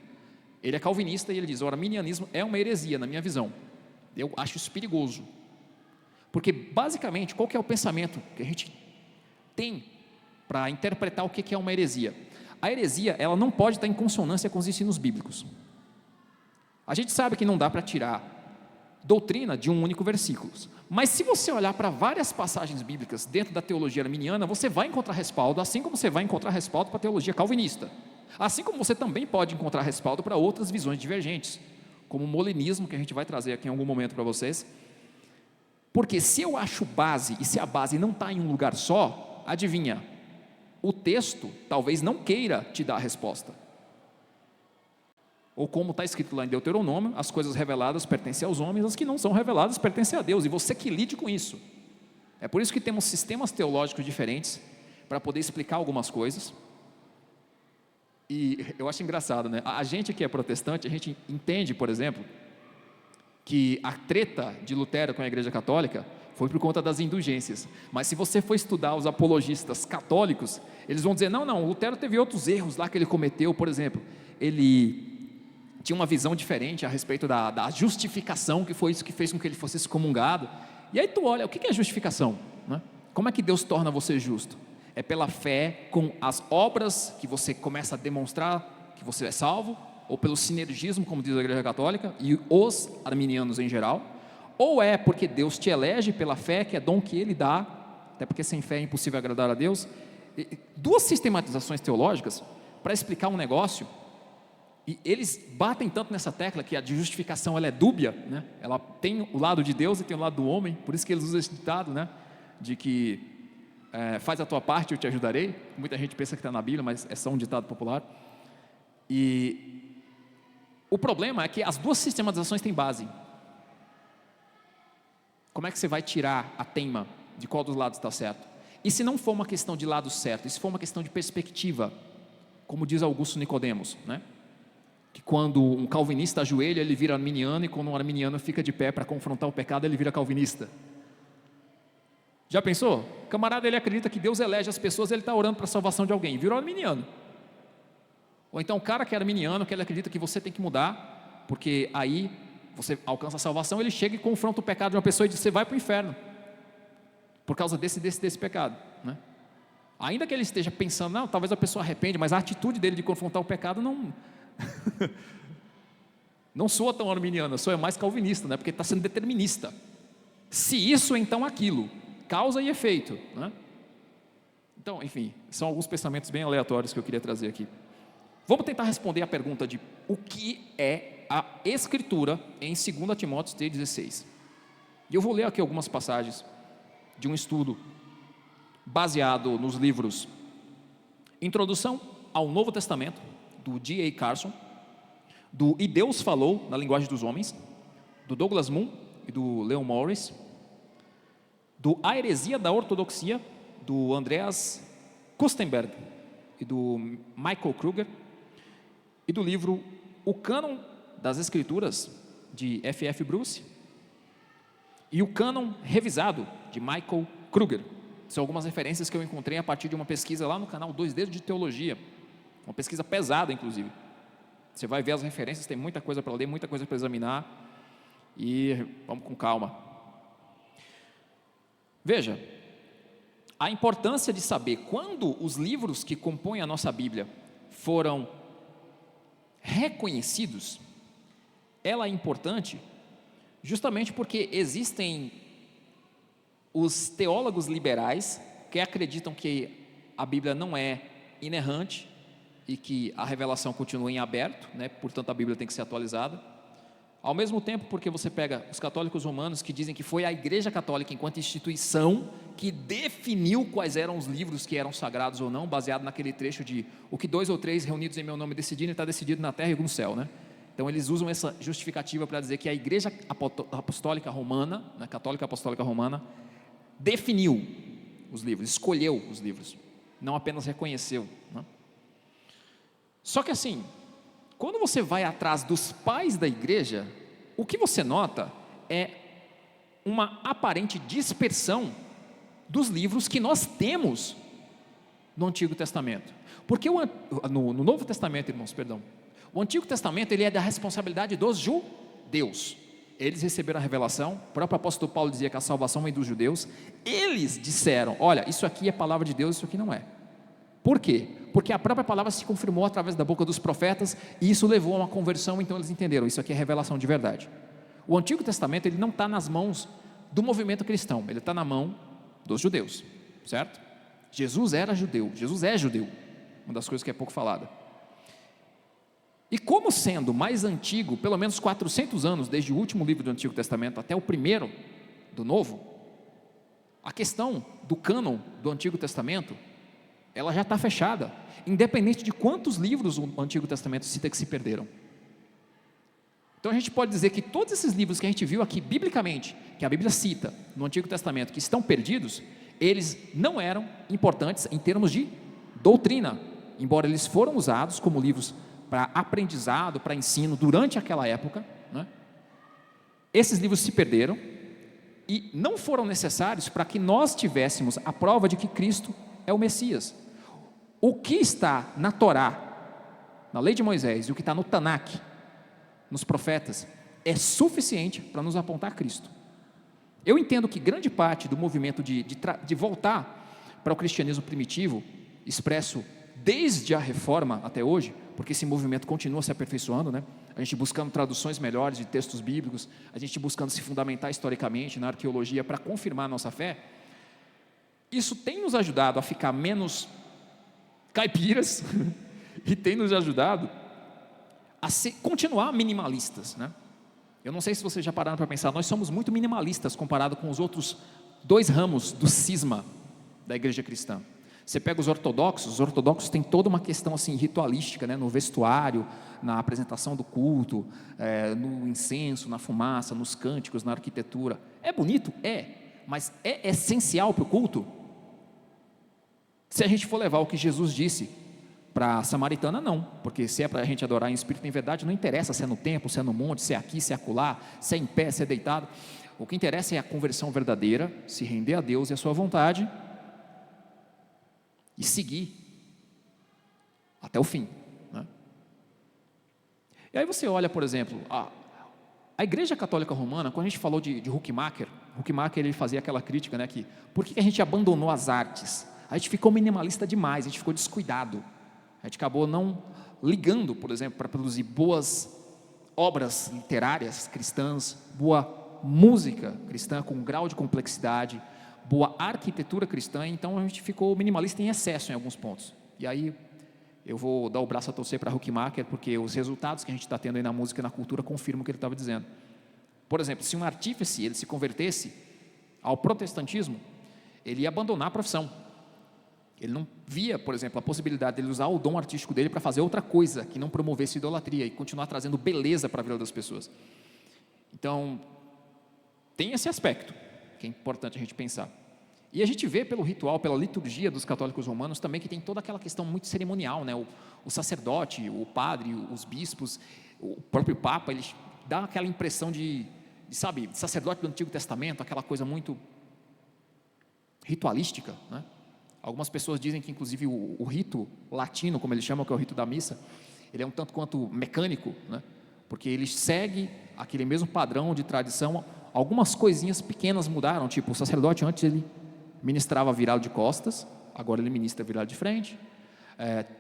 ele é calvinista e ele diz: o arminianismo é uma heresia na minha visão. Eu acho isso perigoso, porque basicamente qual que é o pensamento que a gente tem para interpretar o que é uma heresia? A heresia, ela não pode estar em consonância com os ensinos bíblicos. A gente sabe que não dá para tirar doutrina de um único versículo, mas se você olhar para várias passagens bíblicas dentro da teologia arminiana, você vai encontrar respaldo, assim como você vai encontrar respaldo para a teologia calvinista, assim como você também pode encontrar respaldo para outras visões divergentes, como o molinismo, que a gente vai trazer aqui em algum momento para vocês. Porque se eu acho base, e se a base não está em um lugar só, adivinha, o texto talvez não queira te dar a resposta. Ou como está escrito lá em Deuteronômio, as coisas reveladas pertencem aos homens, as que não são reveladas pertencem a Deus, e você que lide com isso. É por isso que temos sistemas teológicos diferentes, para poder explicar algumas coisas. E eu acho engraçado, né? A gente que é protestante, a gente entende, por exemplo, que a treta de Lutero com a Igreja Católica foi por conta das indulgências, mas se você for estudar os apologistas católicos, eles vão dizer, não, Lutero teve outros erros lá que ele cometeu, por exemplo, ele tinha uma visão diferente a respeito da justificação, que foi isso que fez com que ele fosse excomungado. E aí tu olha, o que é justificação, né? Como é que Deus torna você justo? É pela fé com as obras que você começa a demonstrar que você é salvo, ou pelo sinergismo, como diz a Igreja Católica, e os arminianos em geral, ou é porque Deus te elege pela fé, que é dom que Ele dá, até porque sem fé é impossível agradar a Deus. Duas sistematizações teológicas para explicar um negócio, e eles batem tanto nessa tecla que a de justificação ela é dúbia, né? Ela tem o lado de Deus e tem o lado do homem, por isso que eles usam esse ditado, né? De que faz a tua parte, eu te ajudarei. Muita gente pensa que está na Bíblia, mas é só um ditado popular. E o problema é que as duas sistematizações têm base. Como é que você vai tirar a teima de qual dos lados está certo? E se não for uma questão de lado certo, e se for uma questão de perspectiva, como diz Augusto Nicodemos, né? Que quando um calvinista ajoelha, ele vira arminiano, e quando um arminiano fica de pé para confrontar o pecado, ele vira calvinista. Já pensou? O camarada, ele acredita que Deus elege as pessoas, ele está orando para a salvação de alguém, virou arminiano. Ou então o cara que é arminiano, que ele acredita que você tem que mudar, porque aí você alcança a salvação, ele chega e confronta o pecado de uma pessoa e diz, você vai para o inferno, por causa desse pecado, né? Ainda que ele esteja pensando, não, talvez a pessoa arrepende, mas a atitude dele de confrontar o pecado não soa tão arminiana, soa mais calvinista, né? Porque está sendo determinista. Se isso, então aquilo, causa e efeito, né? Então, enfim, são alguns pensamentos bem aleatórios que eu queria trazer aqui. Vamos tentar responder a pergunta de o que é a Escritura em 2 Timóteo 3,16. E eu vou ler aqui algumas passagens de um estudo baseado nos livros Introdução ao Novo Testamento, do D.A. Carson, do E Deus Falou, na Linguagem dos Homens, do Douglas Moo e do Leon Morris, do A Heresia da Ortodoxia, do Andreas Kustenberg e do Michael Kruger, e do livro O Cânon das Escrituras, de F.F. Bruce, e o Cânon Revisado, de Michael Kruger. São algumas referências que eu encontrei a partir de uma pesquisa lá no canal 2 Dedos de Teologia, uma pesquisa pesada, inclusive. Você vai ver as referências, tem muita coisa para ler, muita coisa para examinar, e vamos com calma. Veja, a importância de saber quando os livros que compõem a nossa Bíblia foram reconhecidos, ela é importante justamente porque existem os teólogos liberais que acreditam que a Bíblia não é inerrante e que a revelação continua em aberto, né? Portanto a Bíblia tem que ser atualizada. Ao mesmo tempo, porque você pega os católicos romanos que dizem que foi a Igreja Católica enquanto instituição que definiu quais eram os livros que eram sagrados ou não, baseado naquele trecho de o que 2 ou 3 reunidos em meu nome decidirem, está decidido na terra e no céu, né? Então eles usam essa justificativa para dizer que a Igreja Apostólica Romana, né, Católica Apostólica Romana, definiu os livros, escolheu os livros, não apenas reconheceu, né? Só que assim, quando você vai atrás dos pais da igreja, o que você nota é uma aparente dispersão dos livros que nós temos no Antigo Testamento. Porque no Novo Testamento, irmãos, perdão, o Antigo Testamento ele é da responsabilidade dos judeus. Eles receberam a revelação, o próprio apóstolo Paulo dizia que a salvação vem dos judeus. Eles disseram, olha, isso aqui é palavra de Deus, isso aqui não é. Por quê? Porque a própria palavra se confirmou através da boca dos profetas, e isso levou a uma conversão, então eles entenderam, isso aqui é revelação de verdade. O Antigo Testamento, ele não está nas mãos do movimento cristão, ele está na mão dos judeus, certo? Jesus era judeu, Jesus é judeu, uma das coisas que é pouco falada. E como sendo mais antigo, pelo menos 400 anos, desde o último livro do Antigo Testamento até o primeiro do Novo, a questão do cânon do Antigo Testamento, ela já está fechada, independente de quantos livros o Antigo Testamento cita que se perderam. Então a gente pode dizer que todos esses livros que a gente viu aqui biblicamente, que a Bíblia cita no Antigo Testamento, que estão perdidos, eles não eram importantes em termos de doutrina, embora eles foram usados como livros para aprendizado, para ensino durante aquela época, né? Esses livros se perderam e não foram necessários para que nós tivéssemos a prova de que Cristo é o Messias. O que está na Torá, na lei de Moisés, e o que está no Tanakh, nos profetas, é suficiente para nos apontar a Cristo. Eu entendo que grande parte do movimento de voltar para o cristianismo primitivo, expresso desde a reforma até hoje, porque esse movimento continua se aperfeiçoando, né? A gente buscando traduções melhores de textos bíblicos, a gente buscando se fundamentar historicamente na arqueologia para confirmar a nossa fé, isso tem nos ajudado a ficar menos caipiras e tem nos ajudado a continuar minimalistas, né? Eu não sei se vocês já pararam para pensar, nós somos muito minimalistas comparado com os outros dois ramos do cisma da igreja cristã. Você pega os ortodoxos têm toda uma questão assim ritualística, né? No vestuário, na apresentação do culto, no incenso, na fumaça, nos cânticos, na arquitetura. É bonito? É, mas é essencial para o culto? Se a gente for levar o que Jesus disse para a samaritana, não, porque se é para a gente adorar em espírito e em verdade, não interessa se é no templo, se é no monte, se é aqui, se é acolá, se é em pé, se é deitado. O que interessa é a conversão verdadeira, se render a Deus e a sua vontade e seguir até o fim, né? E aí você olha, por exemplo, a Igreja Católica Romana, quando a gente falou de Huckmacher, ele fazia aquela crítica, né, que por que a gente abandonou as artes? A gente ficou minimalista demais, a gente ficou descuidado, a gente acabou não ligando, por exemplo, para produzir boas obras literárias cristãs, boa música cristã com um grau de complexidade, boa arquitetura cristã. Então a gente ficou minimalista em excesso em alguns pontos. E aí eu vou dar o braço a torcer para Huckmacher, porque os resultados que a gente está tendo aí na música e na cultura confirmam o que ele estava dizendo. Por exemplo, se um artífice ele se convertesse ao protestantismo, ele ia abandonar a profissão. Ele não via, por exemplo, a possibilidade de ele usar o dom artístico dele para fazer outra coisa que não promovesse idolatria e continuar trazendo beleza para a vida das pessoas. Então, tem esse aspecto que é importante a gente pensar. E a gente vê pelo ritual, pela liturgia dos católicos romanos também que tem toda aquela questão muito cerimonial, né? O sacerdote, o padre, os bispos, o próprio Papa, ele dá aquela impressão de sacerdote do Antigo Testamento, aquela coisa muito ritualística, né? Algumas pessoas dizem que inclusive o rito latino, como eles chamam, que é o rito da missa, ele é um tanto quanto mecânico, né? Porque ele segue aquele mesmo padrão de tradição. Algumas coisinhas pequenas mudaram, tipo o sacerdote antes ele ministrava virado de costas, agora ele ministra virado de frente.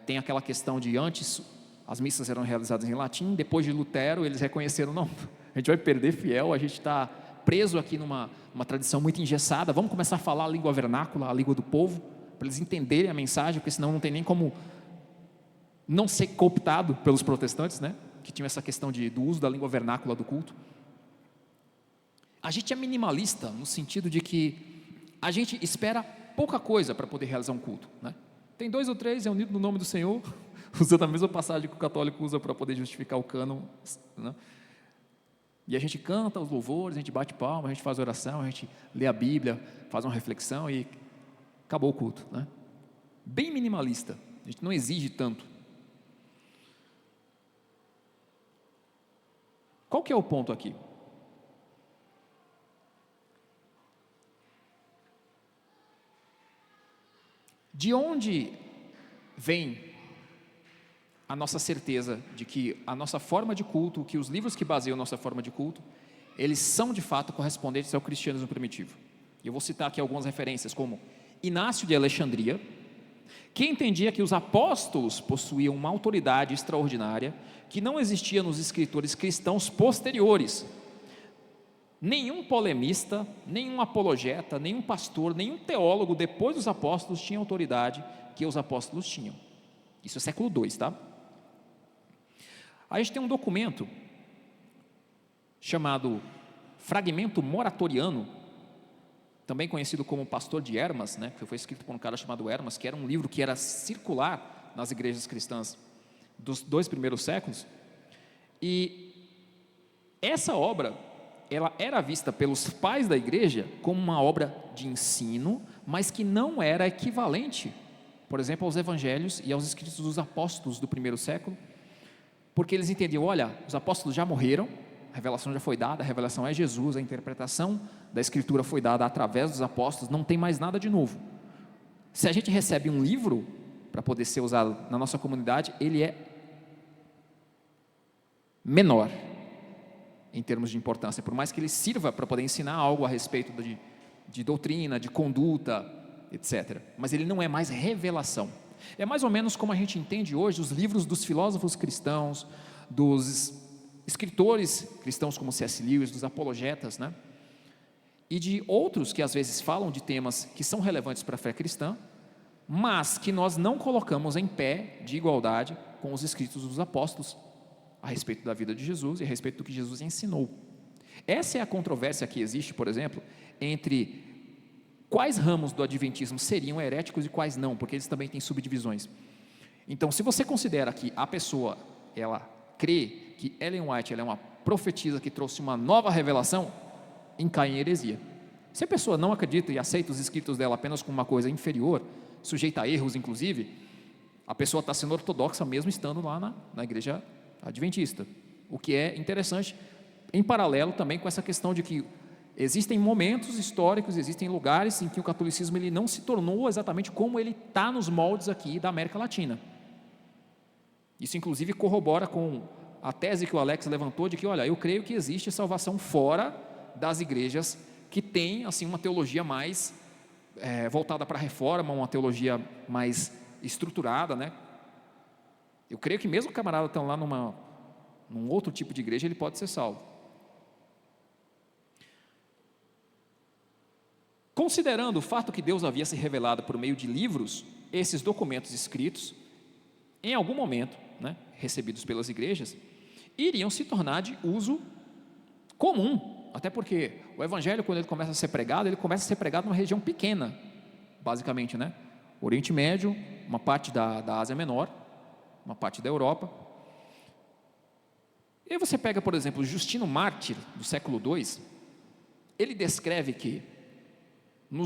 Tem aquela questão de antes as missas eram realizadas em latim, depois de Lutero eles reconheceram, não, a gente vai perder fiel, a gente está preso aqui numa tradição muito engessada, vamos começar a falar a língua vernácula, a língua do povo, para eles entenderem a mensagem, porque senão não tem nem como não ser cooptado pelos protestantes, né? Que tinham essa questão do uso da língua vernácula do culto. A gente é minimalista no sentido de que a gente espera pouca coisa para poder realizar um culto, né? Tem 2 ou 3 reunidos no nome do Senhor, usando a mesma passagem que o católico usa para poder justificar o cânon, né? E a gente canta os louvores, a gente bate palma, a gente faz oração, a gente lê a Bíblia, faz uma reflexão e acabou o culto, né? Bem minimalista, a gente não exige tanto. Qual que é o ponto aqui? De onde vem a nossa certeza de que a nossa forma de culto, que os livros que baseiam a nossa forma de culto, eles são de fato correspondentes ao cristianismo primitivo? E eu vou citar aqui algumas referências, como Inácio de Alexandria, que entendia que os apóstolos possuíam uma autoridade extraordinária que não existia nos escritores cristãos posteriores. Nenhum polemista, nenhum apologeta, nenhum pastor, nenhum teólogo depois dos apóstolos tinha autoridade que os apóstolos tinham. Isso é século II, tá? A gente tem um documento chamado Fragmento Moratoriano, também conhecido como Pastor de Hermas, né, que foi escrito por um cara chamado Hermas, que era um livro que era circular nas igrejas cristãs dos 2 primeiros séculos. E essa obra, ela era vista pelos pais da igreja como uma obra de ensino, mas que não era equivalente, por exemplo, aos evangelhos e aos escritos dos apóstolos do primeiro século, porque eles entendiam, olha, os apóstolos já morreram, a revelação já foi dada, a revelação é Jesus, a interpretação da escritura foi dada através dos apóstolos, não tem mais nada de novo. Se a gente recebe um livro para poder ser usado na nossa comunidade, ele é menor em termos de importância, por mais que ele sirva para poder ensinar algo a respeito de doutrina, de conduta, etc. Mas ele não é mais revelação. É mais ou menos como a gente entende hoje os livros dos filósofos cristãos, dos escritores cristãos como C.S. Lewis, dos apologetas, né? E de outros que às vezes falam de temas que são relevantes para a fé cristã, mas que nós não colocamos em pé de igualdade com os escritos dos apóstolos a respeito da vida de Jesus e a respeito do que Jesus ensinou. Essa é a controvérsia que existe, por exemplo, entre quais ramos do adventismo seriam heréticos e quais não, porque eles também têm subdivisões. Então, se você considera que a pessoa, ela crê que Ellen White ela é uma profetisa que trouxe uma nova revelação, cai em heresia. Se a pessoa não acredita e aceita os escritos dela apenas como uma coisa inferior, sujeita a erros inclusive, a pessoa está sendo ortodoxa mesmo estando lá na igreja adventista, o que é interessante, em paralelo também com essa questão de que existem momentos históricos, existem lugares em que o catolicismo ele não se tornou exatamente como ele está nos moldes aqui da América Latina. Isso inclusive corrobora com a tese que o Alex levantou de que, olha, eu creio que existe salvação fora das igrejas que tem assim, uma teologia mais voltada para a reforma, uma teologia mais estruturada, né? Eu creio que mesmo o camarada estão lá num outro tipo de igreja, ele pode ser salvo. Considerando o fato que Deus havia se revelado por meio de livros, esses documentos escritos, em algum momento, né, recebidos pelas igrejas, iriam se tornar de uso comum, até porque o evangelho, quando ele começa a ser pregado numa região pequena, basicamente, né? Oriente Médio, uma parte da Ásia Menor, uma parte da Europa. E aí você pega, por exemplo, Justino Mártir, do século II, ele descreve que no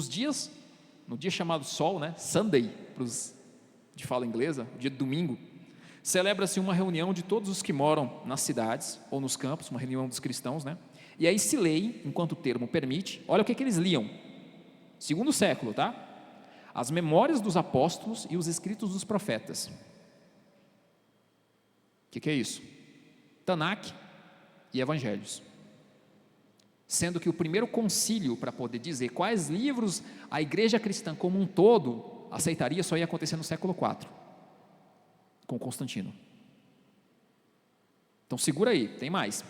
dia chamado Sol, né, Sunday, para os de fala inglesa, o dia de domingo, celebra-se uma reunião de todos os que moram nas cidades ou nos campos, uma reunião dos cristãos, né? E aí se leem, enquanto o termo permite, olha o que eles liam, segundo século, tá? As memórias dos apóstolos e os escritos dos profetas. O que é isso? Tanakh e Evangelhos. Sendo que o primeiro concílio para poder dizer quais livros a igreja cristã como um todo aceitaria só ia acontecer no século IV, com Constantino. Então segura aí, tem mais.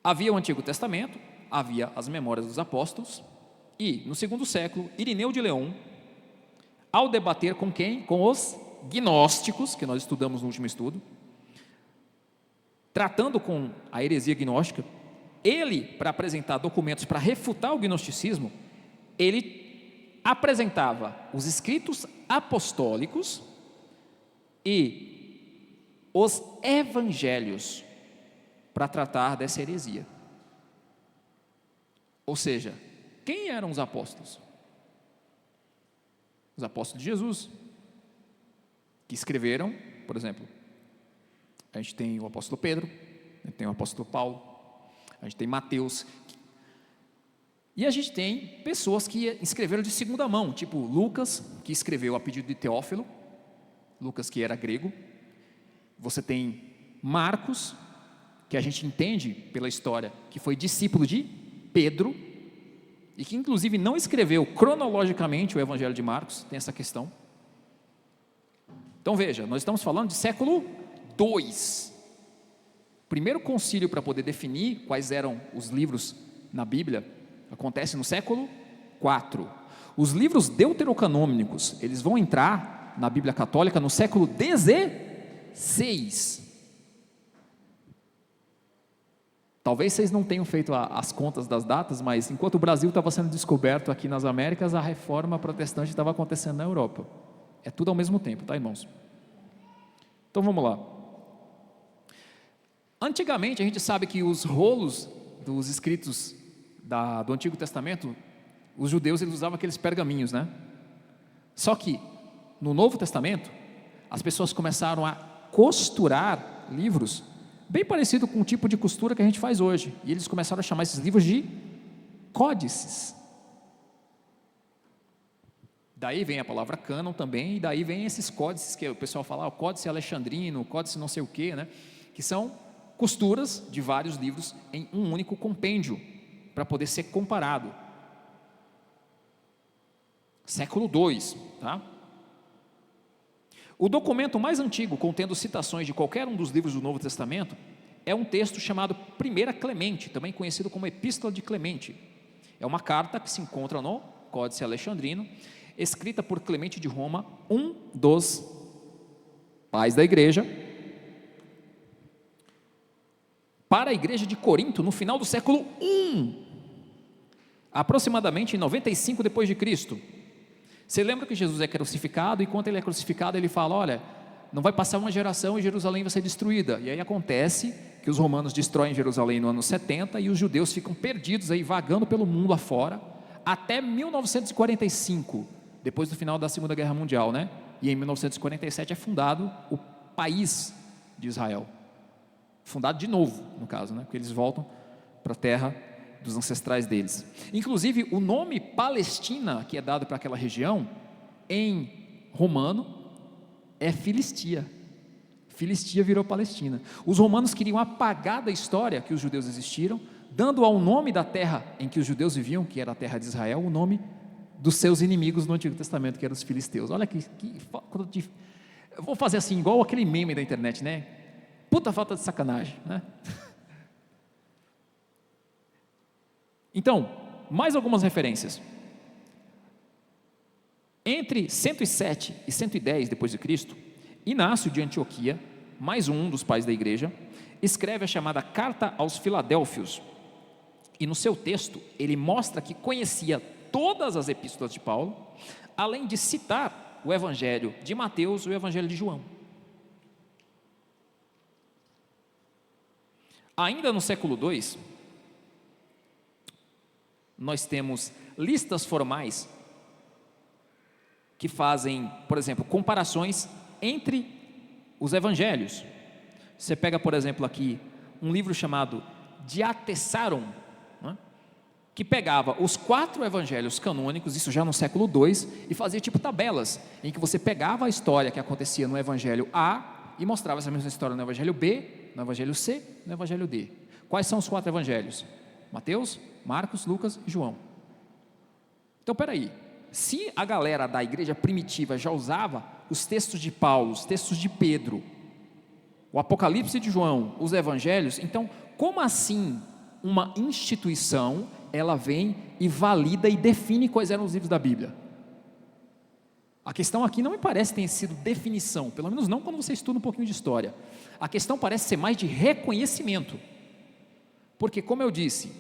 Havia o Antigo Testamento, havia as memórias dos apóstolos, e no segundo século, Irineu de Leão, ao debater com quem? Com os gnósticos, que nós estudamos no último estudo, tratando com a heresia gnóstica, ele, para apresentar documentos para refutar o gnosticismo, ele apresentava os escritos apostólicos e os evangelhos para tratar dessa heresia. Ou seja, quem eram os apóstolos? Os apóstolos de Jesus, que escreveram, por exemplo, a gente tem o apóstolo Pedro, a gente tem o apóstolo Paulo, a gente tem Mateus, e a gente tem pessoas que escreveram de segunda mão, tipo Lucas, que escreveu a pedido de Teófilo, Lucas que era grego. Você tem Marcos, que a gente entende pela história que foi discípulo de Pedro, e que inclusive não escreveu cronologicamente o Evangelho de Marcos, tem essa questão. Então veja, nós estamos falando de século II. O primeiro concílio para poder definir quais eram os livros na Bíblia acontece no século IV. Os livros deuterocanônicos, eles vão entrar na Bíblia Católica no século XVI. Talvez vocês não tenham feito as contas das datas, mas enquanto o Brasil estava sendo descoberto aqui nas Américas, a reforma protestante estava acontecendo na Europa. É tudo ao mesmo tempo, tá, irmãos? Então vamos lá. Antigamente a gente sabe que os rolos dos escritos do Antigo Testamento, os judeus eles usavam aqueles pergaminhos, né? Só que no Novo Testamento as pessoas começaram a costurar livros bem parecido com o tipo de costura que a gente faz hoje, e eles começaram a chamar esses livros de códices. Daí vem a palavra cânon também, e daí vem esses códices que o pessoal fala, o códice alexandrino, o códice não sei o quê, né? Que são costuras de vários livros em um único compêndio, para poder ser comparado. Século II, tá? O documento mais antigo contendo citações de qualquer um dos livros do Novo Testamento é um texto chamado Primeira Clemente, também conhecido como Epístola de Clemente. É uma carta que se encontra no Códice Alexandrino, escrita por Clemente de Roma, um dos pais da igreja, para a igreja de Corinto no final do século I, aproximadamente em 95 depois de Cristo. Você lembra que Jesus é crucificado, e quando ele é crucificado ele fala, olha, não vai passar uma geração e Jerusalém vai ser destruída. E aí acontece que os romanos destroem Jerusalém no ano 70 e os judeus ficam perdidos aí, vagando pelo mundo afora, até 1945, depois do final da Segunda Guerra Mundial, né? E em 1947 é fundado o país de Israel, fundado de novo, no caso, né? Porque eles voltam para a terra dos ancestrais deles. Inclusive o nome Palestina, que é dado para aquela região, em romano, é Filistia. Filistia virou Palestina. Os romanos queriam apagar da história que os judeus existiram, dando ao nome da terra em que os judeus viviam, que era a terra de Israel, o nome dos seus inimigos no Antigo Testamento, que eram os filisteus. Olha que eu vou fazer assim, igual aquele meme da internet, né? Puta falta de sacanagem, né? Então, mais algumas referências. Entre 107 e 110 depois de Cristo, Inácio de Antioquia, mais um dos pais da igreja, escreve a chamada Carta aos Filadélfios. E no seu texto, ele mostra que conhecia todas as epístolas de Paulo, além de citar o Evangelho de Mateus e o Evangelho de João. Ainda no século II, nós temos listas formais que fazem, por exemplo, comparações entre os evangelhos. Você pega, por exemplo, aqui um livro chamado Diatessaron, né, que pegava os 4 evangelhos canônicos, isso já no século II, e fazia tipo tabelas, em que você pegava a história que acontecia no evangelho A e mostrava essa mesma história no evangelho B, no evangelho C, no evangelho D. Quais são os 4 evangelhos? Mateus, Marcos, Lucas e João. Então, peraí, se a galera da igreja primitiva já usava os textos de Paulo, os textos de Pedro, o Apocalipse de João, os evangelhos, então como assim uma instituição, ela vem e valida e define quais eram os livros da Bíblia? A questão aqui não me parece ter sido definição, pelo menos não quando você estuda um pouquinho de história. A questão parece ser mais de reconhecimento, porque como eu disse,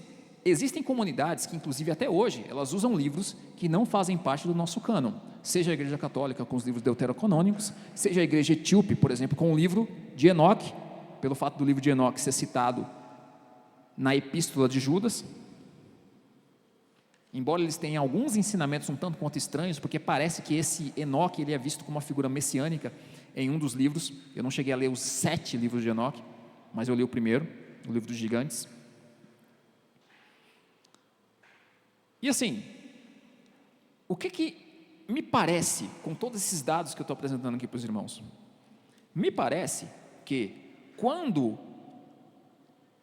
existem comunidades que inclusive até hoje, elas usam livros que não fazem parte do nosso cânon, seja a igreja católica com os livros deuterocanônicos, seja a igreja etíope, por exemplo, com o livro de Enoque, pelo fato do livro de Enoque ser citado na epístola de Judas, embora eles tenham alguns ensinamentos um tanto quanto estranhos, porque parece que esse Enoque ele é visto como uma figura messiânica em um dos livros. Eu não cheguei a ler os 7 livros de Enoque, mas eu li o primeiro, o livro dos gigantes. E assim, o que me parece, com todos esses dados que eu estou apresentando aqui para os irmãos, me parece que quando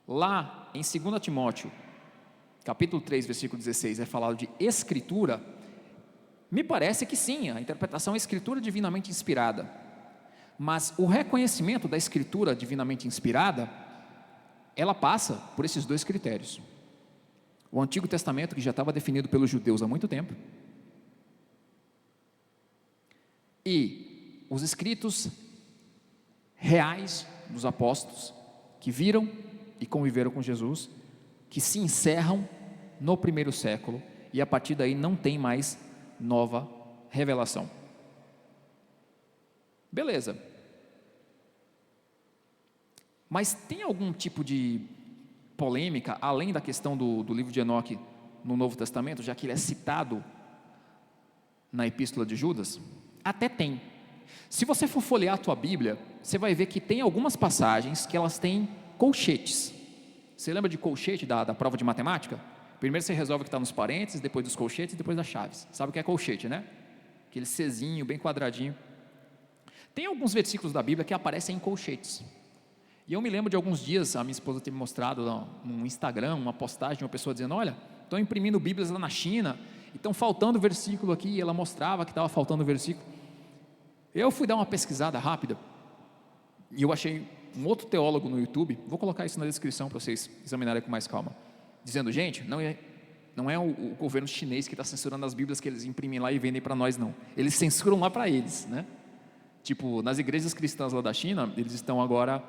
lá em 2 Timóteo, capítulo 3, versículo 16, é falado de escritura, me parece que sim, a interpretação é escritura divinamente inspirada. Mas o reconhecimento da escritura divinamente inspirada, ela passa por esses dois critérios. O Antigo Testamento, que já estava definido pelos judeus há muito tempo, e os escritos reais dos apóstolos, que viram e conviveram com Jesus, que se encerram no primeiro século, e a partir daí não tem mais nova revelação. Beleza. Mas tem algum tipo de polêmica, além da questão do livro de Enoque no Novo Testamento, já que ele é citado na Epístola de Judas? Até tem. Se você for folhear a tua Bíblia, você vai ver que tem algumas passagens que elas têm colchetes. Você lembra de colchete da prova de matemática? Primeiro você resolve o que está nos parênteses, depois dos colchetes e depois das chaves. Sabe o que é colchete, né? Aquele Czinho bem quadradinho. Tem alguns versículos da Bíblia que aparecem em colchetes. E eu me lembro de alguns dias, a minha esposa ter me mostrado no Instagram, uma postagem de uma pessoa dizendo: olha, estão imprimindo Bíblias lá na China, e estão faltando versículo aqui, e ela mostrava que estava faltando versículo. Eu fui dar uma pesquisada rápida, e eu achei um outro teólogo no YouTube, vou colocar isso na descrição para vocês examinarem com mais calma, dizendo: gente, não é o governo chinês que está censurando as Bíblias que eles imprimem lá e vendem para nós, não. Eles censuram lá para eles, né? Tipo, nas igrejas cristãs lá da China, eles estão agora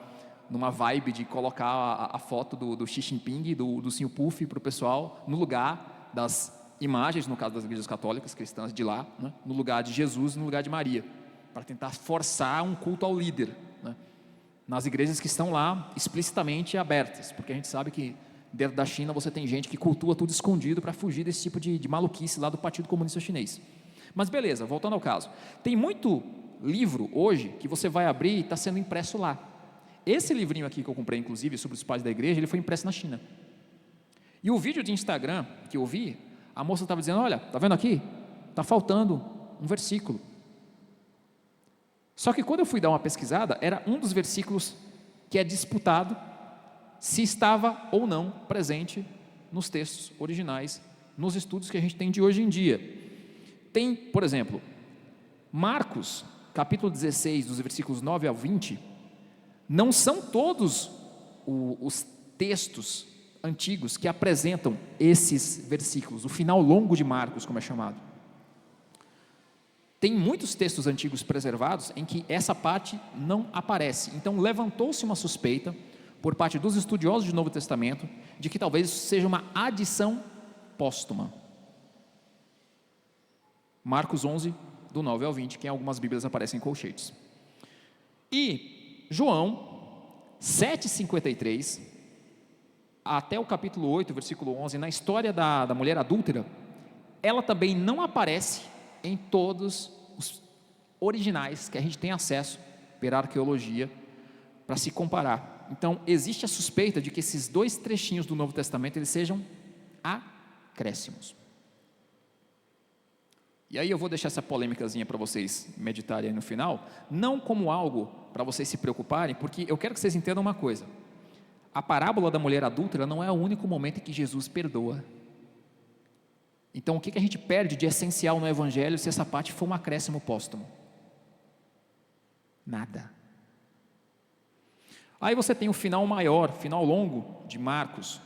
numa vibe de colocar a foto do Xi Jinping, do Xi Jinping para o pessoal, no lugar das imagens, no caso das igrejas católicas cristãs de lá, né? No lugar de Jesus e no lugar de Maria, para tentar forçar um culto ao líder, né? Nas igrejas que estão lá explicitamente abertas, porque a gente sabe que dentro da China você tem gente que cultua tudo escondido para fugir desse tipo de maluquice lá do Partido Comunista Chinês. Mas beleza, voltando ao caso, tem muito livro hoje que você vai abrir e está sendo impresso lá. Esse livrinho aqui que eu comprei, inclusive, sobre os pais da igreja, ele foi impresso na China. E o vídeo de Instagram que eu vi, a moça estava dizendo: olha, está vendo aqui? Está faltando um versículo. Só que quando eu fui dar uma pesquisada, era um dos versículos que é disputado se estava ou não presente nos textos originais, nos estudos que a gente tem de hoje em dia. Tem, por exemplo, Marcos, capítulo 16, dos versículos 9 ao 20, não são todos os textos antigos que apresentam esses versículos, o final longo de Marcos, como é chamado. Tem muitos textos antigos preservados em que essa parte não aparece. Então levantou-se uma suspeita por parte dos estudiosos do Novo Testamento de que talvez isso seja uma adição póstuma. Marcos 11, do 9 ao 20, que em algumas Bíblias aparecem em colchetes. E João 7,53 até o capítulo 8, versículo 11, na história da mulher adúltera, ela também não aparece em todos os originais que a gente tem acesso pela arqueologia para se comparar. Então existe a suspeita de que esses dois trechinhos do Novo Testamento eles sejam acréscimos. E aí eu vou deixar essa polêmicazinha para vocês meditarem aí no final, não como algo para vocês se preocuparem, porque eu quero que vocês entendam uma coisa: a parábola da mulher adúltera não é o único momento em que Jesus perdoa. Então o que a gente perde de essencial no Evangelho se essa parte for um acréscimo póstumo? Nada. Aí você tem o final maior, final longo de Marcos,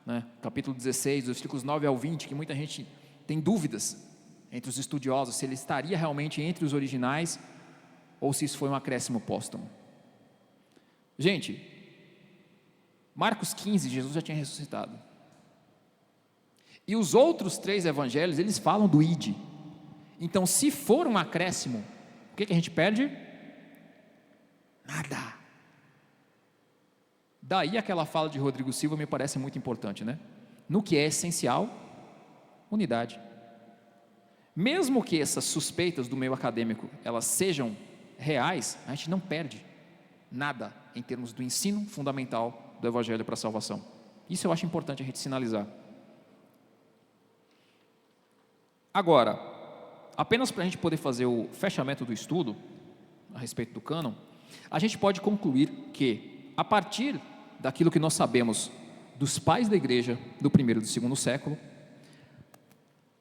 né? Capítulo 16, versículos 9 ao 20, que muita gente tem dúvidas entre os estudiosos se ele estaria realmente entre os originais ou se isso foi um acréscimo póstumo. Gente, Marcos 15, Jesus já tinha ressuscitado. E os outros 3 evangelhos, eles falam do ide. Então, se for um acréscimo, o que a gente perde? Nada. Daí aquela fala de Rodrigo Silva me parece muito importante, né? No que é essencial, unidade. Mesmo que essas suspeitas do meio acadêmico, elas sejam reais, a gente não perde nada em termos do ensino fundamental do Evangelho para a salvação. Isso eu acho importante a gente sinalizar. Agora, apenas para a gente poder fazer o fechamento do estudo a respeito do cânon, a gente pode concluir que, a partir daquilo que nós sabemos dos pais da igreja do primeiro e do segundo século.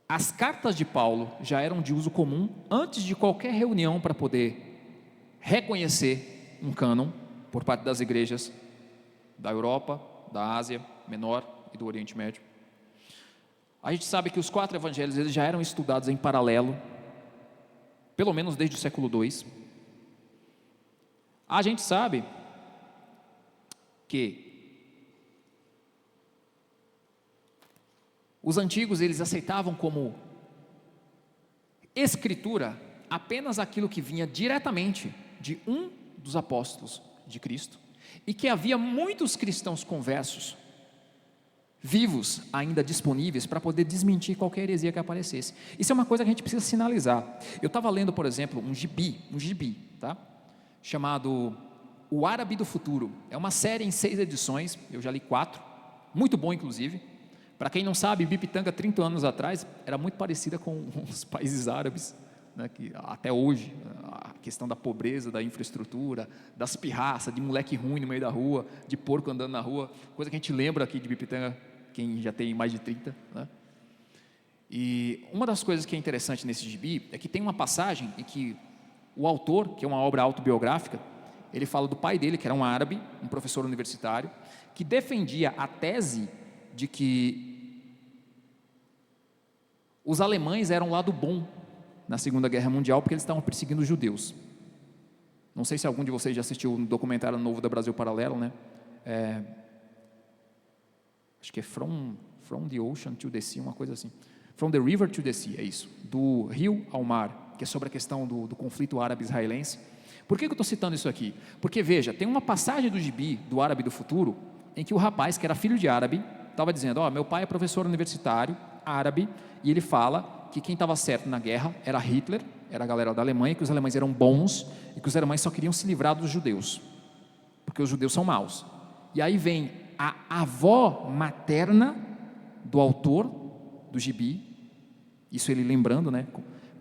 As cartas de Paulo já eram de uso comum antes de qualquer reunião para poder reconhecer um cânon por parte das igrejas da Europa, da Ásia Menor e do Oriente Médio. A gente sabe que os 4 evangelhos eles já eram estudados em paralelo, pelo menos desde o século II. A gente sabe que os antigos eles aceitavam como escritura apenas aquilo que vinha diretamente de um dos apóstolos de Cristo, e que havia muitos cristãos conversos vivos ainda disponíveis para poder desmentir qualquer heresia que aparecesse. Isso é uma coisa que a gente precisa sinalizar. Eu estava lendo, por exemplo, um gibi, tá? Chamado O Árabe do Futuro. É uma série em 6 edições, eu já li 4, muito bom inclusive. Para quem não sabe, Bipitanga 30 anos atrás era muito parecida com os países árabes, né, que até hoje, a questão da pobreza, da infraestrutura, das pirraças, de moleque ruim no meio da rua, de porco andando na rua, coisa que a gente lembra aqui de Bipitanga, quem já tem mais de 30, né? E uma das coisas que é interessante nesse gibi é que tem uma passagem em que o autor, que é uma obra autobiográfica, ele fala do pai dele, que era um árabe, um professor universitário, que defendia a tese de que os alemães eram o lado bom na Segunda Guerra Mundial, porque eles estavam perseguindo os judeus. Não sei se algum de vocês já assistiu um documentário novo da Brasil Paralelo, né? Acho que é From the Ocean to the Sea, uma coisa assim. From the River to the Sea, é isso. Do rio ao mar, que é sobre a questão do conflito árabe-israelense. Por que eu estou citando isso aqui? Porque, veja, tem uma passagem do gibi, do Árabe do Futuro, em que o rapaz, que era filho de árabe, estava dizendo, meu pai é professor universitário, árabe, e ele fala que quem estava certo na guerra era Hitler, era a galera da Alemanha, que os alemães eram bons, e que os alemães só queriam se livrar dos judeus, porque os judeus são maus. E aí vem a avó materna do autor do gibi, isso ele lembrando, né,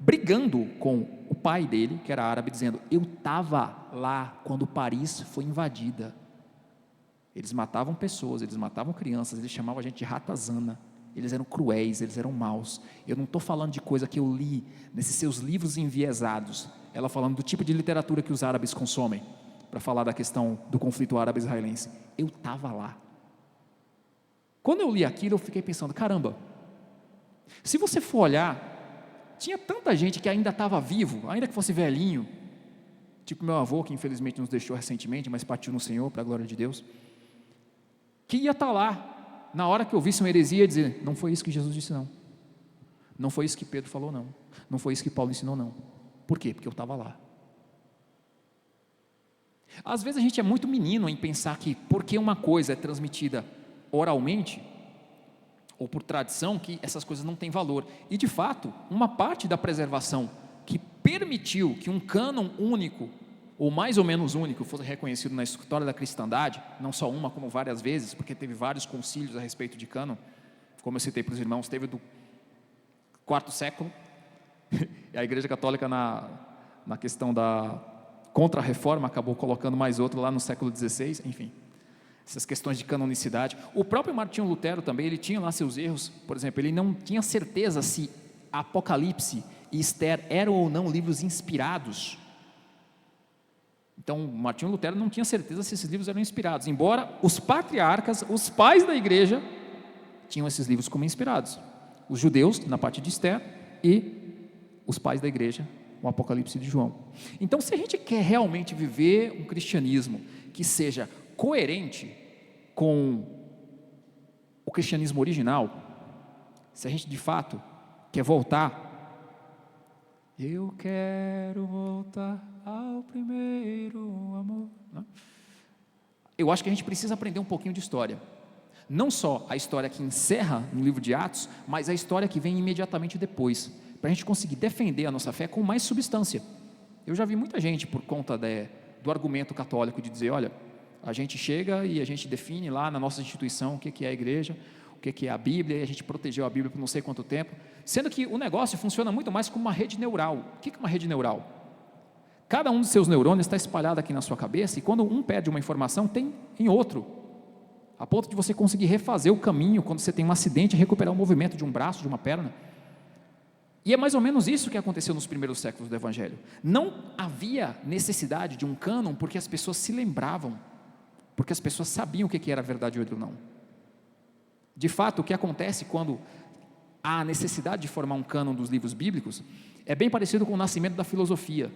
brigando com o pai dele, que era árabe, dizendo, eu estava lá quando Paris foi invadida. Eles matavam pessoas, eles matavam crianças, eles chamavam a gente de ratazana, eles eram cruéis, eles eram maus. Eu não estou falando de coisa que eu li nesses seus livros enviesados, ela falando do tipo de literatura que os árabes consomem, para falar da questão do conflito árabe-israelense. Eu estava lá. Quando eu li aquilo, eu fiquei pensando, caramba, se você for olhar, tinha tanta gente que ainda estava vivo, ainda que fosse velhinho, tipo meu avô, que infelizmente nos deixou recentemente, mas partiu no Senhor, para a glória de Deus, que ia estar lá, na hora que eu visse uma heresia, ia dizer, não foi isso que Jesus disse não, não foi isso que Pedro falou não, não foi isso que Paulo ensinou não. Por quê? Porque eu estava lá. Às vezes a gente é muito menino em pensar que porque uma coisa é transmitida oralmente, ou por tradição, que essas coisas não têm valor, e de fato, uma parte da preservação que permitiu que um cânon único, ou mais ou menos único, fosse reconhecido na história da cristandade, não só uma, como várias vezes, porque teve vários concílios a respeito de cânon, como eu citei para os irmãos, teve do IV século, e a Igreja Católica na questão da contra-reforma, acabou colocando mais outro lá no século XVI, enfim, essas questões de canonicidade. O próprio Martinho Lutero também, ele tinha lá seus erros, por exemplo, ele não tinha certeza se Apocalipse e Esther eram ou não livros inspirados. Então, Martinho Lutero não tinha certeza se esses livros eram inspirados, embora os patriarcas, os pais da igreja, tinham esses livros como inspirados. Os judeus, na parte de Esther, e os pais da igreja, o Apocalipse de João. Então, se a gente quer realmente viver um cristianismo que seja coerente com o cristianismo original, se a gente de fato quer voltar, eu quero voltar ao primeiro amor, não? Eu acho que a gente precisa aprender um pouquinho de história, não só a história que encerra no livro de Atos, mas a história que vem imediatamente depois, para a gente conseguir defender a nossa fé com mais substância. Eu já vi muita gente, por conta do argumento católico, de dizer, olha, a gente chega e a gente define lá na nossa instituição o que é a igreja, o que é a Bíblia, e a gente protegeu a Bíblia por não sei quanto tempo, sendo que o negócio funciona muito mais como uma rede neural. O que é uma rede neural? Cada um dos seus neurônios está espalhado aqui na sua cabeça, e quando um perde uma informação, tem em outro. a ponto de você conseguir refazer o caminho quando você tem um acidente e recuperar o movimento de um braço, de uma perna. E é mais ou menos isso que aconteceu nos primeiros séculos do Evangelho. Não havia necessidade de um cânon porque as pessoas se lembravam, porque as pessoas sabiam o que era verdade ou não. De fato, o que acontece quando há a necessidade de formar um cânon dos livros bíblicos é bem parecido com o nascimento da filosofia.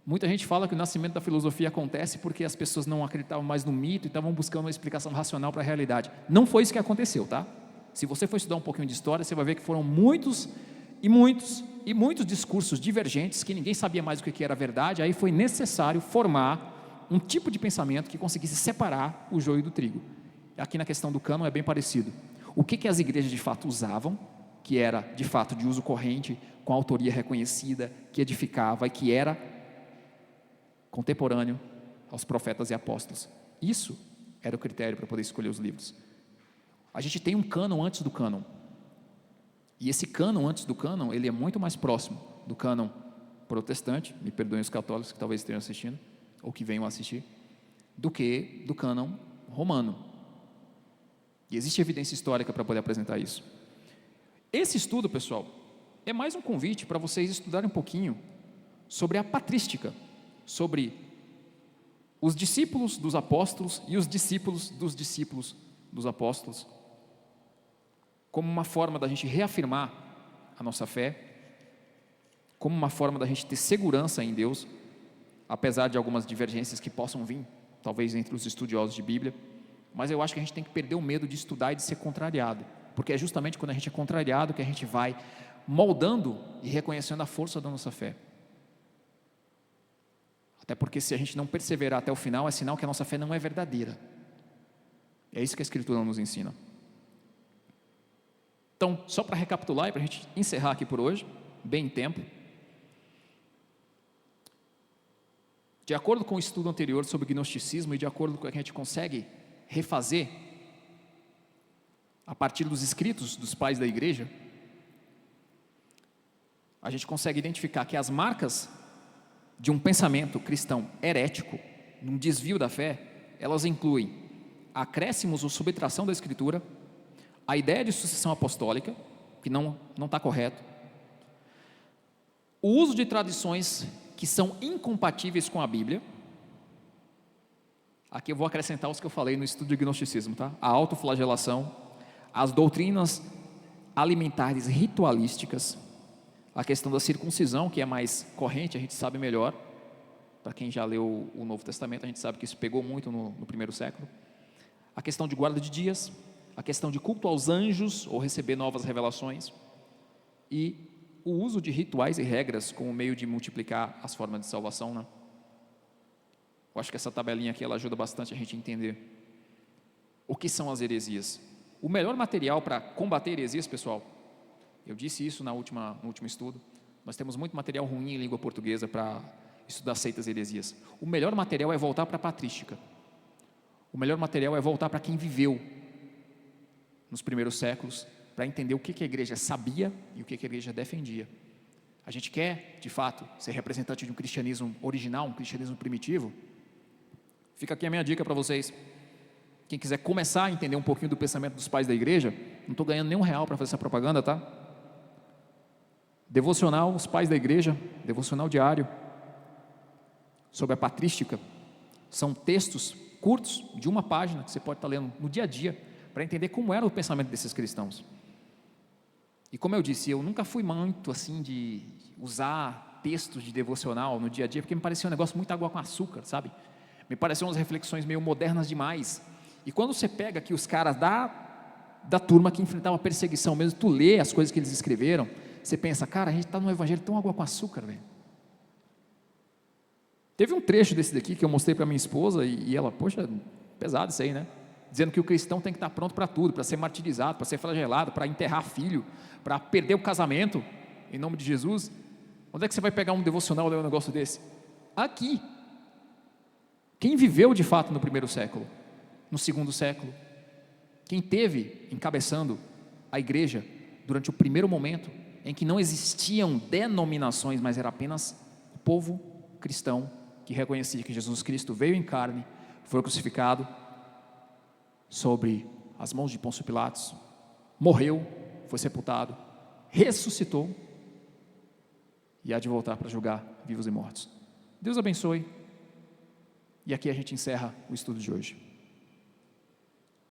Muita gente fala que o nascimento da filosofia acontece porque as pessoas não acreditavam mais no mito e estavam buscando uma explicação racional para a realidade. Não foi isso que aconteceu, tá? Se você for estudar um pouquinho de história, você vai ver que foram muitos discursos divergentes, que ninguém sabia mais o que era verdade. Aí foi necessário formar um tipo de pensamento que conseguisse separar o joio do trigo. Aqui na questão do cânon é bem parecido. O que as igrejas de fato usavam, que era de fato de uso corrente, com autoria reconhecida, que edificava e que era contemporâneo aos profetas e apóstolos. Isso era o critério para poder escolher os livros. A gente tem um cânon antes do cânon. E esse cânon antes do cânon, ele é muito mais próximo do cânon protestante, me perdoem os católicos que talvez estejam assistindo, ou que venham assistir, do que do cânon romano. E existe evidência histórica para poder apresentar isso. Esse estudo, pessoal, é mais um convite para vocês estudarem um pouquinho sobre a patrística, sobre os discípulos dos apóstolos e os discípulos dos apóstolos, como uma forma da gente reafirmar a nossa fé, como uma forma da gente ter segurança em Deus, apesar de algumas divergências que possam vir, talvez entre os estudiosos de Bíblia, mas eu acho que a gente tem que perder o medo de estudar e de ser contrariado, porque é justamente quando a gente é contrariado que a gente vai moldando e reconhecendo a força da nossa fé. Até porque se a gente não perseverar até o final, é sinal que a nossa fé não é verdadeira. É isso que a Escritura nos ensina. Então, só para recapitular e para a gente encerrar aqui por hoje, bem em tempo. De acordo com o estudo anterior sobre gnosticismo e de acordo com o que a gente consegue refazer a partir dos escritos dos pais da igreja, a gente consegue identificar que as marcas de um pensamento cristão herético, num desvio da fé, elas incluem acréscimos ou subtração da escritura, a ideia de sucessão apostólica, que não está correto, o uso de tradições que são incompatíveis com a Bíblia. Aqui eu vou acrescentar os que eu falei no estudo de gnosticismo, tá? A autoflagelação, as doutrinas alimentares ritualísticas, a questão da circuncisão, que é mais corrente, a gente sabe melhor, para quem já leu o Novo Testamento, a gente sabe que isso pegou muito no primeiro século, a questão de guarda de dias, a questão de culto aos anjos, ou receber novas revelações, e o uso de rituais e regras como meio de multiplicar as formas de salvação, né? Eu acho que essa tabelinha aqui, ela ajuda bastante a gente a entender o que são as heresias. O melhor material para combater heresias, pessoal, eu disse isso no último estudo, nós temos muito material ruim em língua portuguesa para estudar seitas e heresias. O melhor material é voltar para a patrística. O melhor material é voltar para quem viveu nos primeiros séculos, para entender o que a igreja sabia e o que a igreja defendia. A gente quer, de fato, ser representante de um cristianismo original, um cristianismo primitivo? Fica aqui a minha dica para vocês. Quem quiser começar a entender um pouquinho do pensamento dos pais da igreja, não estou ganhando nenhum real para fazer essa propaganda, tá? Devocional, os pais da igreja, devocional diário, sobre a patrística. São textos curtos, de uma página, que você pode estar lendo no dia a dia, para entender como era o pensamento desses cristãos. E como eu disse, eu nunca fui muito assim de usar textos de devocional no dia a dia, porque me parecia um negócio muito água com açúcar, sabe? Me pareciam umas reflexões meio modernas demais. E quando você pega aqui os caras da turma que enfrentava perseguição mesmo, tu lê as coisas que eles escreveram, você pensa, cara, a gente está num evangelho tão água com açúcar, velho. Teve um trecho desse daqui que eu mostrei para minha esposa e ela, poxa, pesado isso aí, né? Dizendo que o cristão tem que estar pronto para tudo, para ser martirizado, para ser flagelado, para enterrar filho, para perder o casamento, em nome de Jesus. Onde é que você vai pegar um devocional e ler um negócio desse? Aqui. Quem viveu de fato no primeiro século, no segundo século, quem teve encabeçando a igreja durante o primeiro momento, em que não existiam denominações, mas era apenas o povo cristão, que reconhecia que Jesus Cristo veio em carne, foi crucificado, sobre as mãos de Pôncio Pilatos, morreu, foi sepultado, ressuscitou e há de voltar para julgar vivos e mortos. Deus abençoe. E aqui a gente encerra o estudo de hoje.